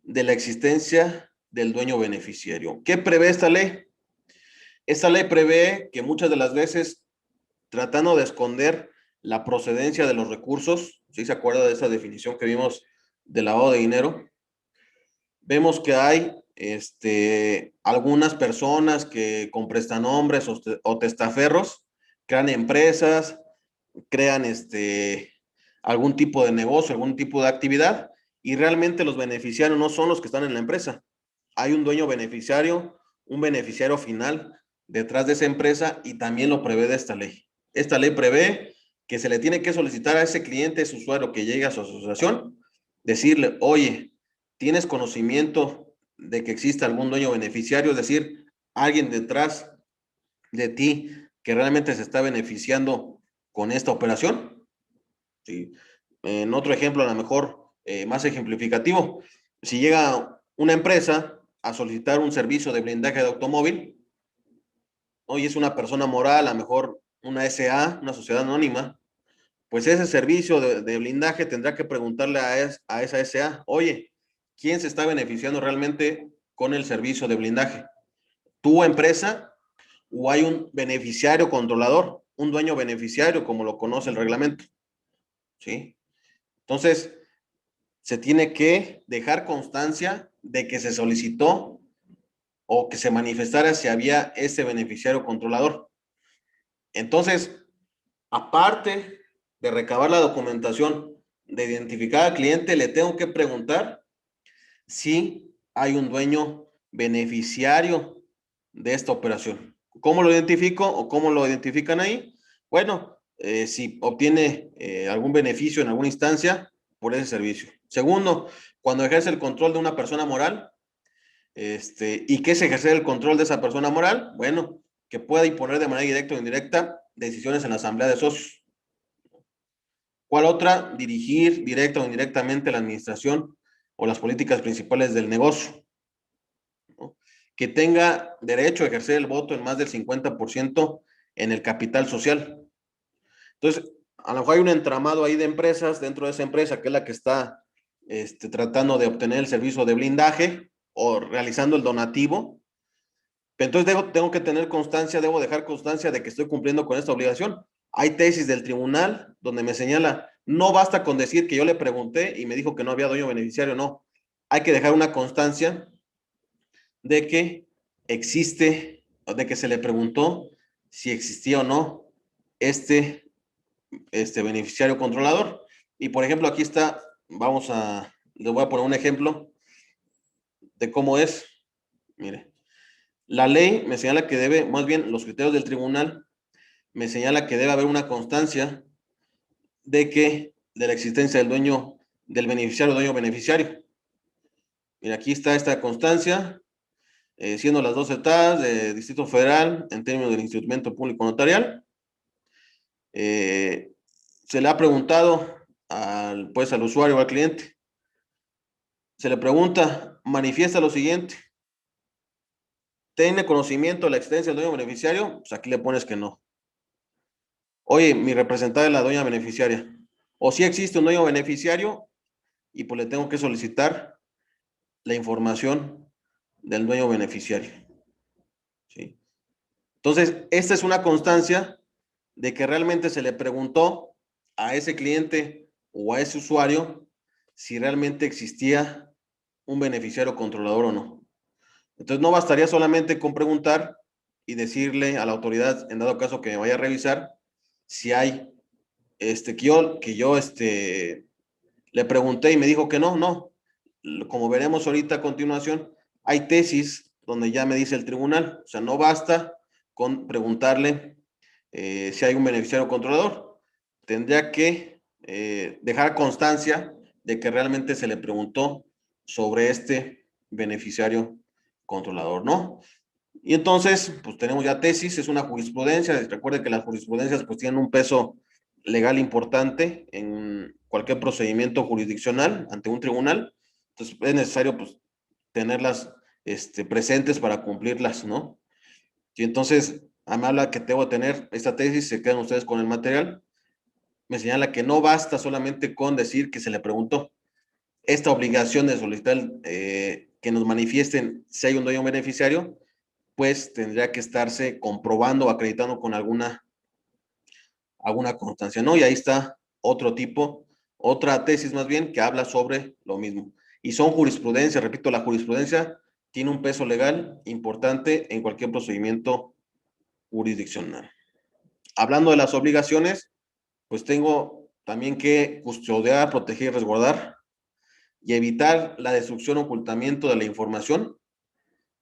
S1: de la existencia del dueño beneficiario. ¿Qué prevé esta ley? Esta ley prevé que muchas de las veces, tratando de esconder la procedencia de los recursos, ¿sí se acuerda de esa definición que vimos de lavado de dinero? Vemos que hay algunas personas que con prestanombres o testaferros crean empresas, crean algún tipo de negocio, algún tipo de actividad, y realmente los beneficiarios no son los que están en la empresa. Hay un dueño beneficiario, un beneficiario final detrás de esa empresa y también lo prevé de esta ley. Esta ley prevé que se le tiene que solicitar a ese cliente, ese usuario que llegue a su asociación, decirle, oye, ¿tienes conocimiento de que existe algún dueño beneficiario? Es decir, alguien detrás de ti que realmente se está beneficiando con esta operación. ¿Sí? En otro ejemplo, a lo mejor más ejemplificativo, si llega una empresa a solicitar un servicio de blindaje de automóvil, hoy es una persona moral, a lo mejor una SA, una sociedad anónima, pues ese servicio de blindaje tendrá que preguntarle a esa SA, oye, ¿quién se está beneficiando realmente con el servicio de blindaje? ¿Tu empresa o hay un beneficiario controlador, un dueño beneficiario, como lo conoce el reglamento? ¿Sí? Entonces, se tiene que dejar constancia de que se solicitó o que se manifestara si había ese beneficiario controlador. Entonces, aparte de recabar la documentación, de identificar al cliente, le tengo que preguntar si hay un dueño beneficiario de esta operación. ¿Cómo lo identifico o cómo lo identifican ahí? Bueno, si obtiene algún beneficio en alguna instancia por ese servicio. Segundo, cuando ejerce el control de una persona moral, ¿y qué es ejercer el control de esa persona moral? Bueno, que pueda imponer de manera directa o indirecta decisiones en la asamblea de socios. ¿Cuál otra? Dirigir directa o indirectamente la administración o las políticas principales del negocio, ¿no? Que tenga derecho a ejercer el voto en más del 50% en el capital social. Entonces, a lo mejor hay un entramado ahí de empresas dentro de esa empresa que es la que está tratando de obtener el servicio de blindaje o realizando el donativo. Entonces tengo que tener constancia, debo dejar constancia de que estoy cumpliendo con esta obligación. Hay tesis del tribunal donde me señala, no basta con decir que yo le pregunté y me dijo que no había dueño beneficiario, no. Hay que dejar una constancia de que existe, de que se le preguntó si existía o no este beneficiario controlador. Y por ejemplo, aquí está, les voy a poner un ejemplo de cómo es. Mire, la ley me señala que debe, más bien los criterios del tribunal, me señala que debe haber una constancia de la existencia del dueño, del beneficiario, dueño beneficiario. Mira, aquí está esta constancia, siendo las 12 etapas de Distrito Federal en términos del instrumento público notarial. Se le ha preguntado al usuario o al cliente. Se le pregunta, manifiesta lo siguiente. ¿Tiene conocimiento de la existencia del dueño beneficiario? Pues aquí le pones que no. Oye, mi representante es la dueña beneficiaria. O si existe un dueño beneficiario y pues le tengo que solicitar la información del dueño beneficiario. ¿Sí? Entonces, esta es una constancia de que realmente se le preguntó a ese cliente o a ese usuario si realmente existía un beneficiario controlador o no. Entonces, no bastaría solamente con preguntar y decirle a la autoridad, en dado caso que me vaya a revisar, si hay, que yo le pregunté y me dijo que no. Como veremos ahorita a continuación, hay tesis donde ya me dice el tribunal, o sea, no basta con preguntarle si hay un beneficiario controlador. Tendría que dejar constancia de que realmente se le preguntó sobre este beneficiario controlador, ¿no? Y entonces, pues tenemos ya tesis, es una jurisprudencia. Recuerden que las jurisprudencias pues tienen un peso legal importante en cualquier procedimiento jurisdiccional ante un tribunal. Entonces, es necesario pues tenerlas presentes para cumplirlas, ¿no? Y entonces, me habla que debo tener esta tesis, se quedan ustedes con el material. Me señala que no basta solamente con decir que se le preguntó. Esta obligación de solicitar que nos manifiesten si hay un dueño beneficiario, pues tendría que estarse comprobando o acreditando con alguna constancia, ¿no? Y ahí está otra tesis más bien, que habla sobre lo mismo. Y son jurisprudencia, repito, la jurisprudencia tiene un peso legal importante en cualquier procedimiento jurisdiccional. Hablando de las obligaciones, pues tengo también que custodiar, proteger, resguardar y evitar la destrucción o ocultamiento de la información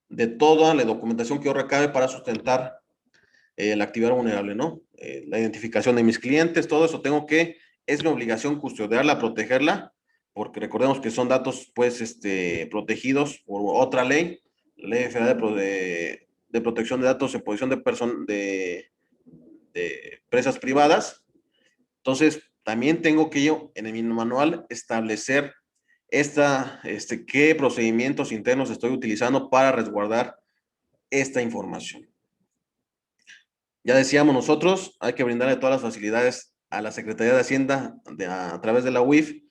S1: de toda la documentación que yo recabe para sustentar la actividad vulnerable, ¿no? La identificación de mis clientes, todo eso es mi obligación custodiarla, protegerla, porque recordemos que son datos, pues, protegidos por otra ley, la Ley Federal de Protección de Datos en posesión de empresas privadas. Entonces, también tengo que yo, en mi manual, establecer qué procedimientos internos estoy utilizando para resguardar esta información. Ya decíamos nosotros, hay que brindarle todas las facilidades a la Secretaría de Hacienda a través de la UIF,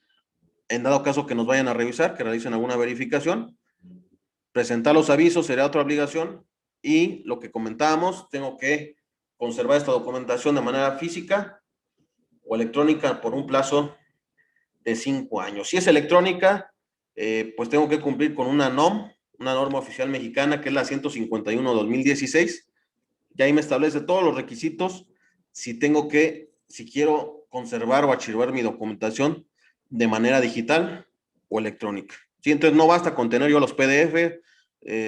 S1: en dado caso que nos vayan a revisar, que realicen alguna verificación. Presentar los avisos sería otra obligación, y lo que comentábamos, tengo que conservar esta documentación de manera física o electrónica por un plazo de 5 años. Si es electrónica, pues tengo que cumplir con una NOM, una norma oficial mexicana, que es la 151/2016. Y ahí me establece todos los requisitos si quiero conservar o archivar mi documentación de manera digital o electrónica. ¿Sí? Entonces no basta con tener yo los PDF,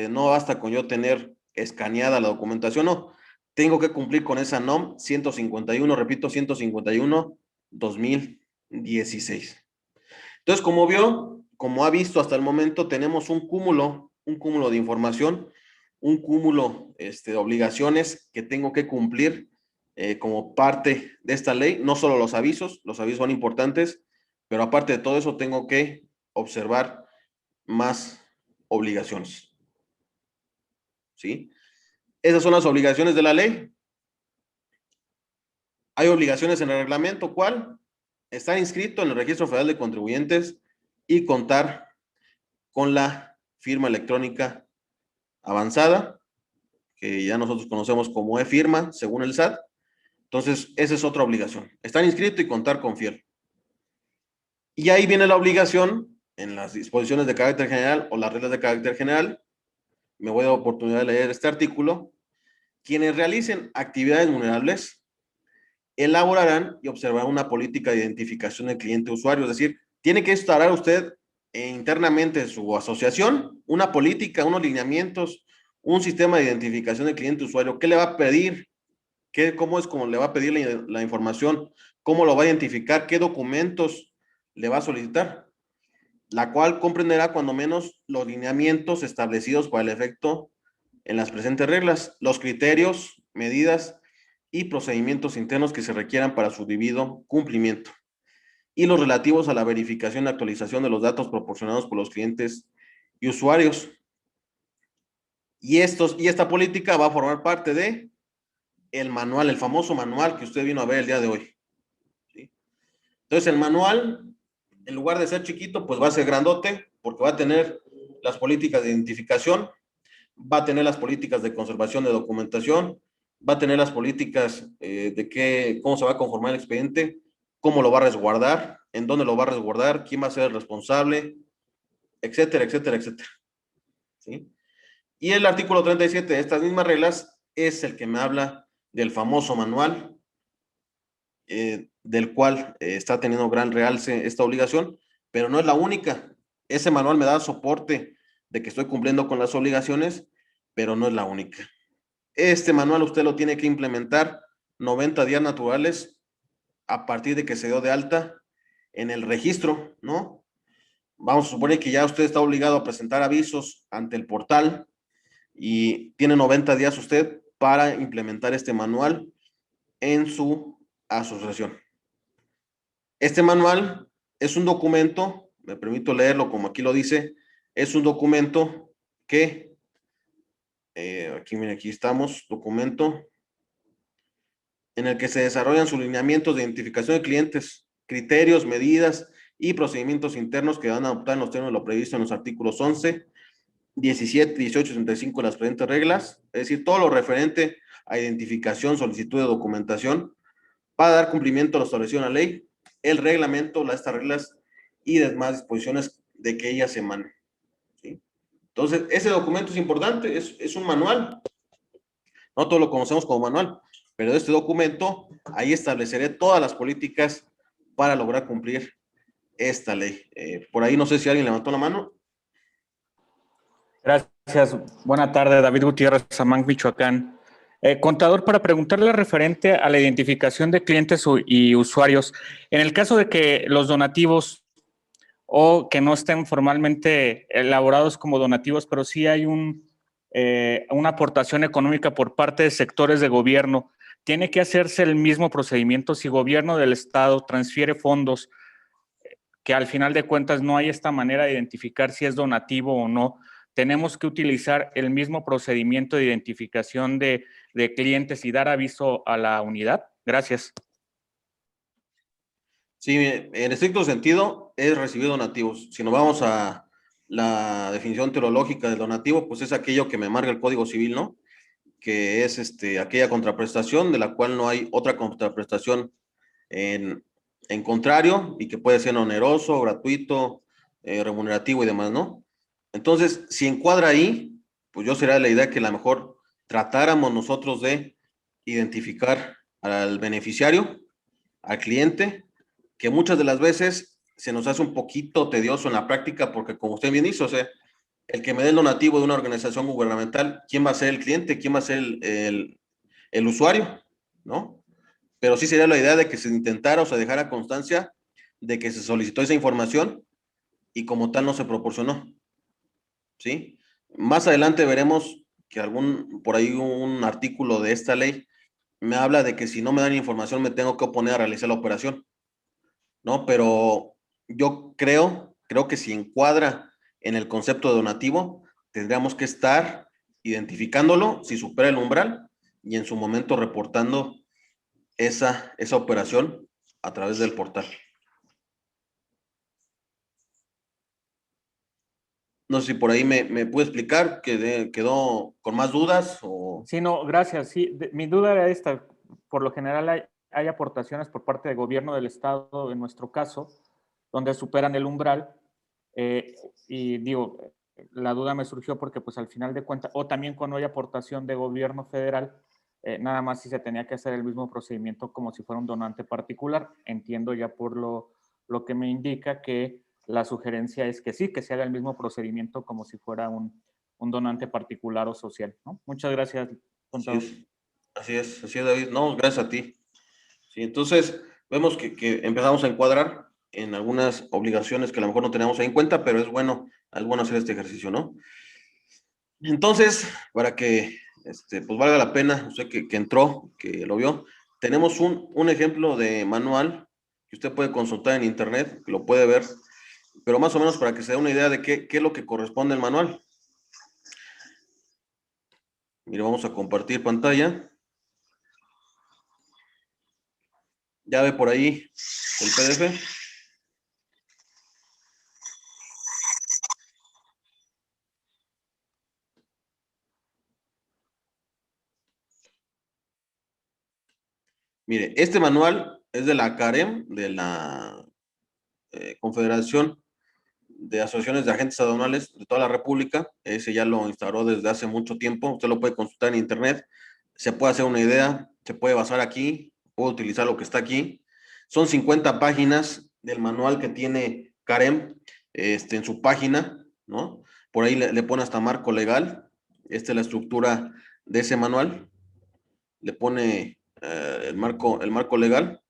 S1: no basta con yo tener escaneada la documentación, no. Tengo que cumplir con esa NOM 151, repito, 151/2016. Entonces, como ha visto hasta el momento, tenemos un cúmulo de información, un cúmulo de obligaciones que tengo que cumplir como parte de esta ley. No solo los avisos son importantes, pero aparte de todo eso tengo que observar más obligaciones. ¿Sí? Esas son las obligaciones de la ley. Hay obligaciones en el reglamento, ¿cuál? Estar inscrito en el Registro Federal de Contribuyentes y contar con la firma electrónica avanzada, que ya nosotros conocemos como e-firma, según el SAT. Entonces, esa es otra obligación. Estar inscrito y contar con FIER. Y ahí viene la obligación en las disposiciones de carácter general o las reglas de carácter general. Me voy a dar oportunidad de leer este artículo. Quienes realicen actividades vulnerables elaborarán y observarán una política de identificación del cliente usuario. Es decir, tiene que instaurar usted internamente en su asociación una política, unos lineamientos, un sistema de identificación del cliente usuario. ¿Qué le va a pedir? ¿Cómo le va a pedir la información? ¿Cómo lo va a identificar? ¿Qué documentos le va a solicitar? La cual comprenderá cuando menos los lineamientos establecidos para el efecto en las presentes reglas, los criterios, medidas y procedimientos internos que se requieran para su debido cumplimiento, y los relativos a la verificación y actualización de los datos proporcionados por los clientes y usuarios. Y esta política va a formar parte de el manual, el famoso manual que usted vino a ver el día de hoy. ¿Sí? Entonces, el manual, en lugar de ser chiquito, pues va a ser grandote, porque va a tener las políticas de identificación, va a tener las políticas de conservación de documentación, va a tener las políticas de cómo se va a conformar el expediente, cómo lo va a resguardar, en dónde lo va a resguardar, quién va a ser el responsable, etcétera, etcétera, etcétera. ¿Sí? Y el artículo 37 de estas mismas reglas es el que me habla del famoso manual, del cual está teniendo gran realce esta obligación, pero no es la única. Ese manual me da soporte de que estoy cumpliendo con las obligaciones, pero no es la única. Este manual usted lo tiene que implementar 90 días naturales a partir de que se dio de alta en el registro, ¿no? Vamos a suponer que ya usted está obligado a presentar avisos ante el portal y tiene 90 días usted para implementar este manual en su asociación. Este manual es un documento, me permito leerlo como aquí lo dice, es un documento que, aquí estamos, documento en el que se desarrollan sus lineamientos de identificación de clientes, criterios, medidas y procedimientos internos que van a adoptar en los términos de lo previsto en los artículos 11, 17, 18 y 35 de las presentes reglas, es decir, todo lo referente a identificación, solicitud de documentación, para dar cumplimiento a lo establecido en la ley, el reglamento, estas reglas y demás disposiciones de que ellas se emanen. ¿Sí? Entonces, ese documento es importante, es un manual. No todos lo conocemos como manual, pero este documento, ahí estableceré todas las políticas para lograr cumplir esta ley. Por ahí no sé si alguien levantó la mano.
S5: Gracias. Buena tarde, David Gutiérrez, Samán, Michoacán. Contador, para preguntarle referente a la identificación de clientes y usuarios, en el caso de que los donativos o que no estén formalmente elaborados como donativos, pero sí hay una aportación económica por parte de sectores de gobierno, ¿tiene que hacerse el mismo procedimiento si gobierno del estado transfiere fondos, que al final de cuentas no hay esta manera de identificar si es donativo o no? ¿Tenemos que utilizar el mismo procedimiento de identificación de clientes y dar aviso a la unidad? Gracias.
S1: Sí, en estricto sentido es recibir donativos. Si nos vamos a la definición teológica del donativo, pues es aquello que me marca el Código Civil, ¿no? Que es aquella contraprestación de la cual no hay otra contraprestación en, en contrario y que puede ser oneroso, gratuito, remunerativo y demás, ¿no? Entonces, si encuadra ahí, pues yo sería la idea que a lo mejor tratáramos nosotros de identificar al beneficiario, al cliente, que muchas de las veces se nos hace un poquito tedioso en la práctica porque como usted bien hizo, o sea, el que me dé el donativo de una organización gubernamental, ¿quién va a ser el cliente? ¿Quién va a ser el usuario? ¿No? Pero sí sería la idea de que se intentara o se dejara constancia de que se solicitó esa información y como tal no se proporcionó, ¿sí? Más adelante veremos que por ahí un artículo de esta ley me habla de que si no me dan información me tengo que oponer a realizar la operación, ¿no? Pero yo creo que si encuadra en el concepto de donativo, tendríamos que estar identificándolo si supera el umbral y en su momento reportando esa operación a través del portal. No sé si por ahí me puede explicar, quedó con más dudas o...
S5: Sí, no, gracias. Sí, mi duda era esta. Por lo general hay aportaciones por parte del gobierno del estado, en nuestro caso, donde superan el umbral. eh, y digo, la duda me surgió porque pues al final de cuentas, o también cuando hay aportación de gobierno federal, nada más si se tenía que hacer el mismo procedimiento como si fuera un donante particular. Entiendo ya por lo que me indica que la sugerencia es que sí, que se haga el mismo procedimiento como si fuera un donante particular o social, ¿no? Muchas gracias,
S1: Así
S5: contador.
S1: es, así es, David. No, gracias a ti. Sí, entonces vemos que empezamos a encuadrar en algunas obligaciones que a lo mejor no tenemos ahí en cuenta, pero es bueno hacer este ejercicio, ¿no? Entonces, para que pues valga la pena, usted que entró, que lo vio, tenemos un ejemplo de manual que usted puede consultar en internet, que lo puede ver, pero más o menos para que se dé una idea de qué es lo que corresponde al manual. Mire, vamos a compartir pantalla. Ya ve por ahí el PDF. Mire, este manual es de la CAREM, de la Confederación de Asociaciones de Agentes Aduanales de toda la República. Ese ya lo instauró desde hace mucho tiempo. Usted lo puede consultar en internet. Se puede hacer una idea, se puede basar aquí, puede utilizar lo que está aquí. Son 50 páginas del manual que tiene CAREM en su página, ¿no? Por ahí le pone hasta marco legal. Esta es la estructura de ese manual. Le pone el marco legal.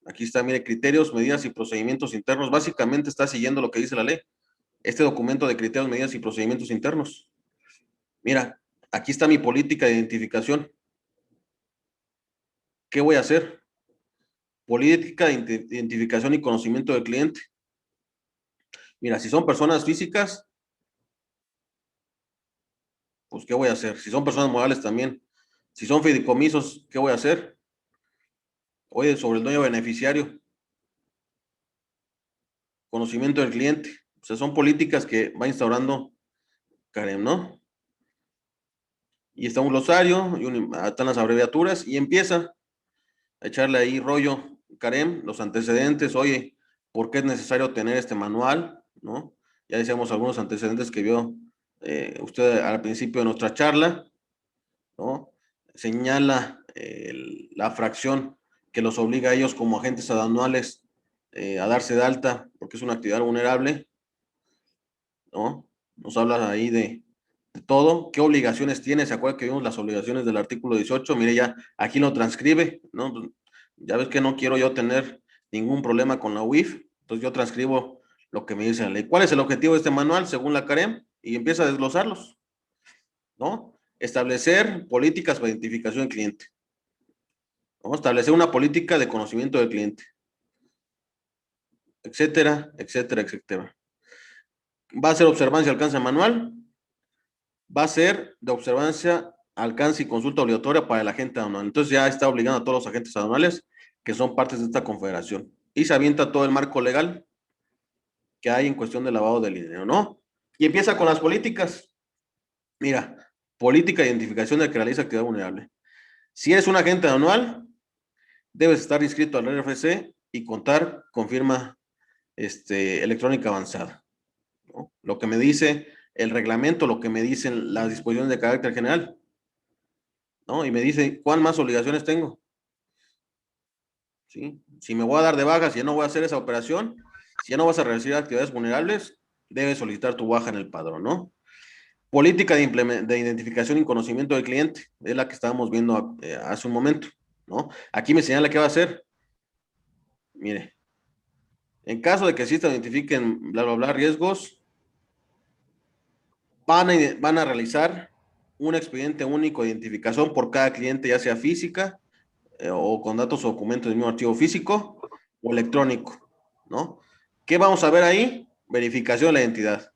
S1: Aquí está, mire, criterios, medidas y procedimientos internos. Básicamente está siguiendo lo que dice la ley. Este documento de criterios, medidas y procedimientos internos. Mira, aquí está mi política de identificación. ¿Qué voy a hacer? Política de identificación y conocimiento del cliente. Mira, si son personas físicas, pues ¿qué voy a hacer? Si son personas morales también. Si son fideicomisos, ¿qué voy a hacer? Oye, sobre el dueño beneficiario. Conocimiento del cliente. O sea, son políticas que va instaurando Karen, ¿no? Y está un glosario, están las abreviaturas y empieza a echarle ahí rollo, Karen, los antecedentes, oye, ¿por qué es necesario tener este manual? ¿No? Ya decíamos algunos antecedentes que vio usted al principio de nuestra charla, ¿no? Señala la fracción que los obliga a ellos como agentes aduanales a darse de alta porque es una actividad vulnerable, ¿no? Nos habla ahí de todo, qué obligaciones tiene, se acuerda que vimos las obligaciones del artículo 18, mire ya, aquí lo transcribe, ¿no? Ya ves que no quiero yo tener ningún problema con la UIF, entonces yo transcribo lo que me dice la ley. ¿Cuál es el objetivo de este manual según la CAREM? Y empieza a desglosarlos, ¿no? Establecer políticas para identificación del cliente, ¿no? Establecer una política de conocimiento del cliente, etcétera, etcétera, etcétera. Va a ser observancia, alcance manual, va a ser de observancia, alcance y consulta obligatoria para el agente aduanal. Entonces ya está obligando a todos los agentes aduanales que son partes de esta confederación. y se avienta todo el marco legal que hay en cuestión de lavado del dinero, ¿no? Y empieza con las políticas. Mira, política de identificación del que realiza actividad vulnerable. Si eres un agente anual, debes estar inscrito al RFC y contar con firma electrónica avanzada, ¿no? Lo que me dice el reglamento, lo que me dicen las disposiciones de carácter general, ¿no? Y me dice, ¿cuál más obligaciones tengo? ¿Sí? Si me voy a dar de baja, si ya no voy a hacer esa operación, si ya no vas a realizar actividades vulnerables, debes solicitar tu baja en el padrón, ¿no? Política de identificación y conocimiento del cliente, es la que estábamos viendo hace un momento, ¿no? Aquí me señala qué va a hacer. Mire, en caso de que exista, identifiquen, bla, bla, bla, riesgos, van a realizar un expediente único de identificación por cada cliente, ya sea física o con datos o documentos del mismo archivo físico o electrónico, ¿no? ¿Qué vamos a ver ahí? Verificación de la identidad.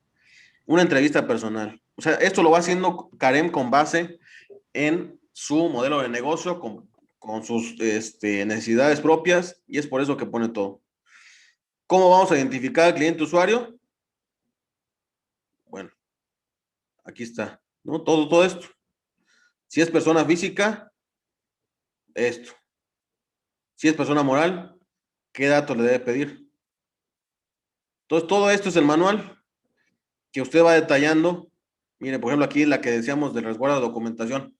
S1: Una entrevista personal. O sea, esto lo va haciendo Carem con base en su modelo de negocio, con sus necesidades propias, y es por eso que pone todo. ¿Cómo vamos a identificar al cliente usuario? Bueno, aquí está, ¿no? Todo esto. Si es persona física, esto. Si es persona moral, ¿qué datos le debe pedir? Entonces, todo esto es el manual que usted va detallando. Mire, por ejemplo, aquí la que decíamos del resguardo de documentación.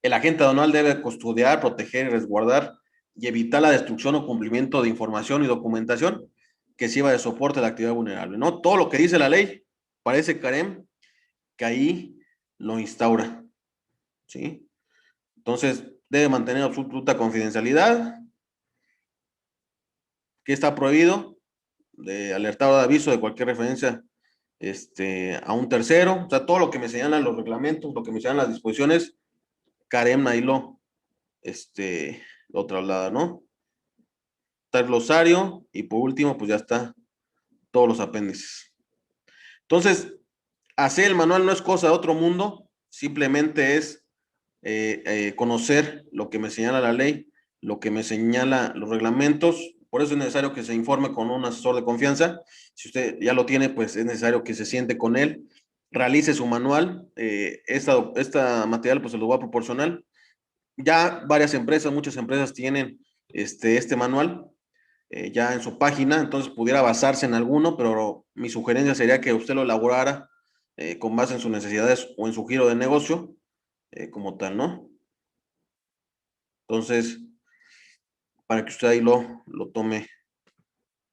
S1: El agente aduanal debe custodiar, proteger y resguardar y evitar la destrucción o cumplimiento de información y documentación que sirva de soporte a la actividad vulnerable, ¿no? Todo lo que dice la ley, parece, Carem, que ahí lo instaura, ¿sí? Entonces, debe mantener absoluta confidencialidad, que está prohibido de alertar o de aviso de cualquier referencia a un tercero. O sea, todo lo que me señalan los reglamentos, lo que me señalan las disposiciones, Carem ahí lo traslada, ¿no? Está el glosario y por último, pues ya está todos los apéndices. Entonces, hacer el manual no es cosa de otro mundo, simplemente es conocer lo que me señala la ley, lo que me señala los reglamentos. Por eso es necesario que se informe con un asesor de confianza. Si usted ya lo tiene, pues es necesario que se siente con él, realice su manual. Esta material pues se lo voy a proporcionar. Ya varias empresas, muchas empresas tienen este manual ya en su página, entonces pudiera basarse en alguno, pero mi sugerencia sería que usted lo elaborara con base en sus necesidades o en su giro de negocio como tal, ¿no? Entonces, para que usted ahí lo tome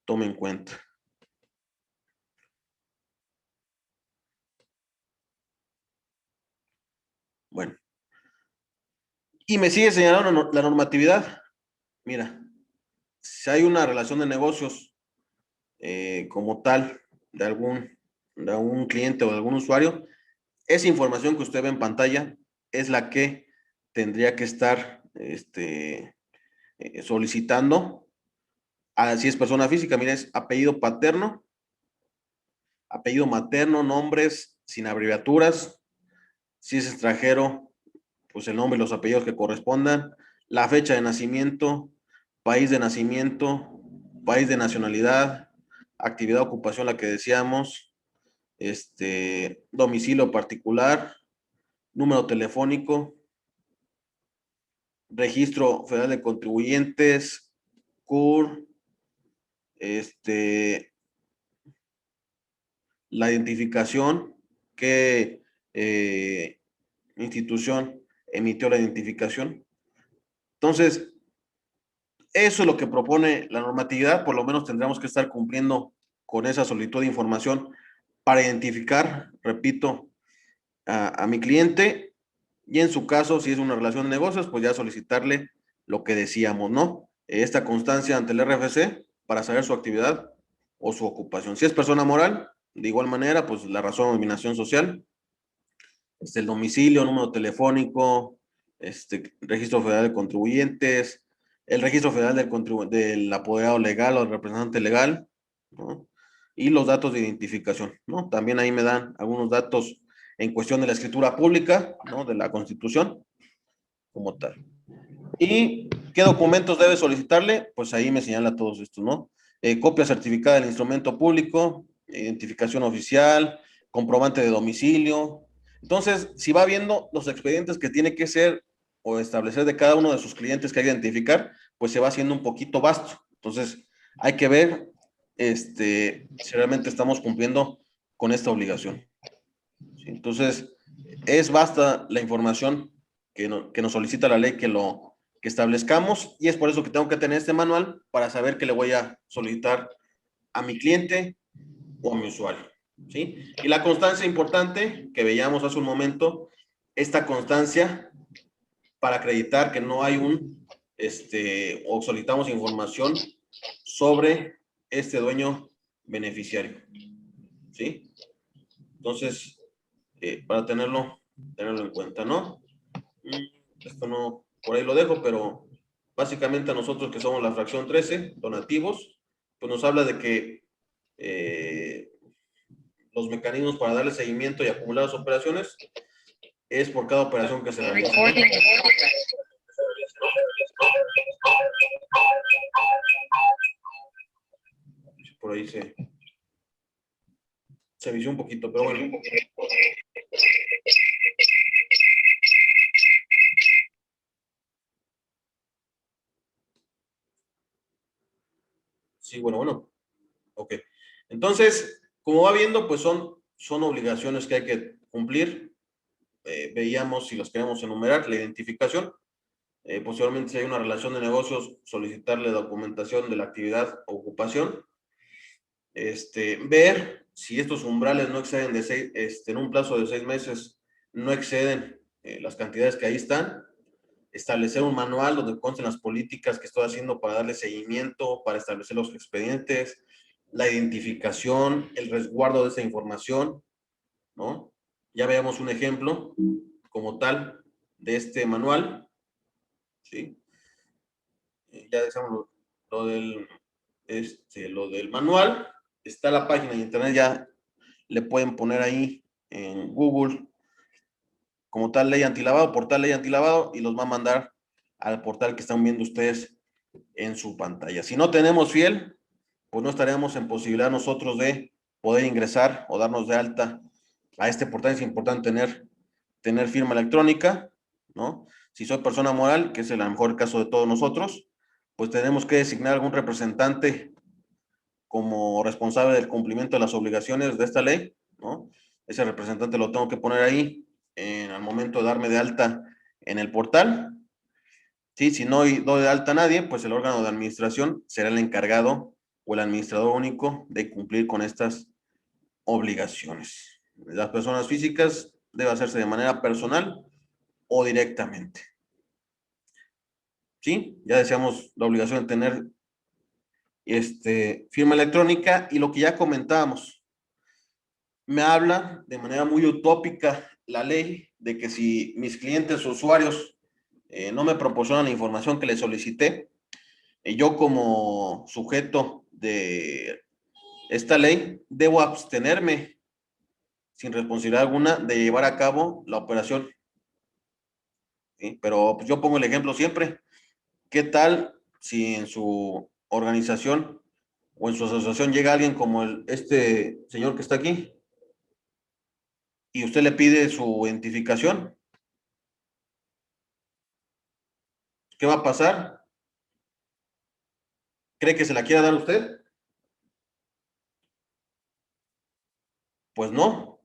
S1: en cuenta. Bueno. Y me sigue señalando la normatividad. Mira, si hay una relación de negocios como tal de algún cliente o de algún usuario, esa información que usted ve en pantalla es la que tendría que estar solicitando. Si es persona física, mira, es apellido paterno, apellido materno, nombres sin abreviaturas. Si es extranjero, pues el nombre y los apellidos que correspondan, la fecha de nacimiento, país de nacimiento, país de nacionalidad, actividad, ocupación, la que decíamos, domicilio particular, número telefónico, registro federal de contribuyentes, CUR, la identificación, qué institución emitió la identificación. Entonces, eso es lo que propone la normatividad, por lo menos tendremos que estar cumpliendo con esa solicitud de información para identificar, repito, a mi cliente y en su caso, si es una relación de negocios, pues ya solicitarle lo que decíamos, ¿no? Esta constancia ante el RFC para saber su actividad o su ocupación. Si es persona moral, de igual manera, pues la razón de dominación social, el domicilio, número telefónico, registro federal de contribuyentes, el registro federal del apoderado legal o del representante legal, ¿no? Y los datos de identificación, ¿no? También ahí me dan algunos datos en cuestión de la escritura pública, ¿no? De la Constitución, como tal. ¿Y qué documentos debe solicitarle? Pues ahí me señala todos estos, ¿no? Copia certificada del instrumento público, identificación oficial, comprobante de domicilio. Entonces, si va viendo los expedientes que tiene que ser o establecer de cada uno de sus clientes que hay que identificar, pues se va haciendo un poquito vasto. Entonces, hay que ver si realmente estamos cumpliendo con esta obligación. ¿Sí? Entonces, es vasta la información que nos solicita la ley que establezcamos, y es por eso que tengo que tener este manual para saber qué le voy a solicitar a mi cliente o a mi usuario. ¿Sí? Y la constancia importante que veíamos hace un momento, esta constancia para acreditar que no hay o solicitamos información sobre este dueño beneficiario. ¿Sí? Entonces, para tenerlo en cuenta, ¿no? Esto no, por ahí lo dejo, pero básicamente a nosotros que somos la fracción 13, donativos, pues nos habla de que los mecanismos para darle seguimiento y acumular las operaciones es por cada operación que se realiza. Por ahí se vició un poquito, pero bueno. Sí, bueno. Ok. Entonces, como va viendo, pues son obligaciones que hay que cumplir. Veíamos, si las queremos enumerar, la identificación. Posiblemente, si hay una relación de negocios, solicitarle documentación de la actividad o ocupación. Ver si estos umbrales no exceden en un plazo de 6 meses, no exceden las cantidades que ahí están. Establecer un manual donde consten las políticas que estoy haciendo para darle seguimiento, para establecer los expedientes, la identificación, el resguardo de esa información, ¿no? Ya veamos un ejemplo como tal de este manual, ¿sí? Ya decíamos lo del manual. Está la página de internet, ya le pueden poner ahí en Google como tal ley antilavado, portal ley antilavado, y los va a mandar al portal que están viendo ustedes en su pantalla. Si no tenemos fiel, pues no estaríamos en posibilidad nosotros de poder ingresar o darnos de alta a este portal. Es importante tener firma electrónica, ¿no? Si soy persona moral, que es el mejor caso de todos nosotros, pues tenemos que designar algún representante como responsable del cumplimiento de las obligaciones de esta ley, ¿no? Ese representante lo tengo que poner ahí al momento de darme de alta en el portal. ¿Sí? Si no doy de alta a nadie, pues el órgano de administración será el encargado o el administrador único de cumplir con estas obligaciones. Las personas físicas debe hacerse de manera personal o directamente. ¿Sí? Ya decíamos la obligación de tener firma electrónica, y lo que ya comentábamos, me habla de manera muy utópica la ley de que si mis clientes o usuarios no me proporcionan la información que les solicité, yo como sujeto de esta ley debo abstenerme sin responsabilidad alguna de llevar a cabo la operación. ¿Sí? Pero pues yo pongo el ejemplo siempre. ¿Qué tal si en su organización o en su asociación llega alguien como este señor que está aquí y usted le pide su identificación? ¿Qué va a pasar? ¿Cree que se la quiera dar usted? Pues no.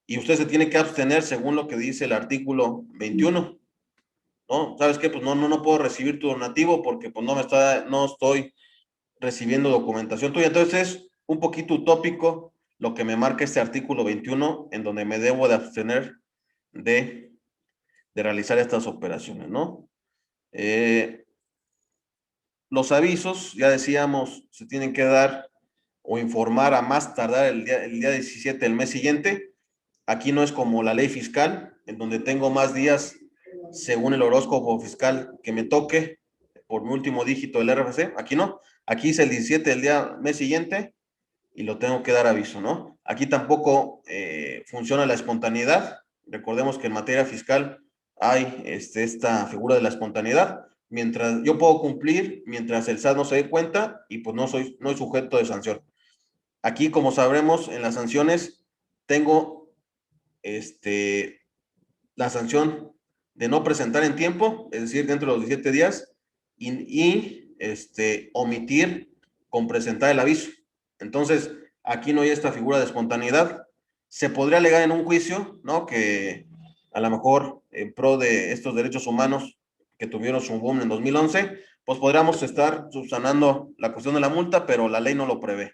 S1: Y usted se tiene que abstener según lo que dice el artículo 21. ¿No? ¿Sabes qué? Pues no puedo recibir tu donativo porque pues no estoy recibiendo documentación tuya. Entonces es un poquito utópico lo que me marca este artículo 21, en donde me debo de abstener de realizar estas operaciones, ¿no? Los avisos, ya decíamos, se tienen que dar o informar a más tardar el día 17 del mes siguiente. Aquí no es como la ley fiscal, en donde tengo más días según el horóscopo fiscal que me toque por mi último dígito del RFC. Aquí no. Aquí es el 17 del mes siguiente y lo tengo que dar aviso, ¿no? Aquí tampoco funciona la espontaneidad. Recordemos que en materia fiscal hay esta figura de la espontaneidad. Mientras yo puedo cumplir, mientras el SAT no se dé cuenta, y pues no soy sujeto de sanción. Aquí, como sabremos, en las sanciones tengo la sanción de no presentar en tiempo, es decir, dentro de los 17 días, y omitir con presentar el aviso. Entonces, aquí no hay esta figura de espontaneidad. Se podría alegar en un juicio, ¿no?, que a lo mejor en pro de estos derechos humanos que tuvieron su boom en 2011, pues podríamos estar subsanando la cuestión de la multa, pero la ley no lo prevé.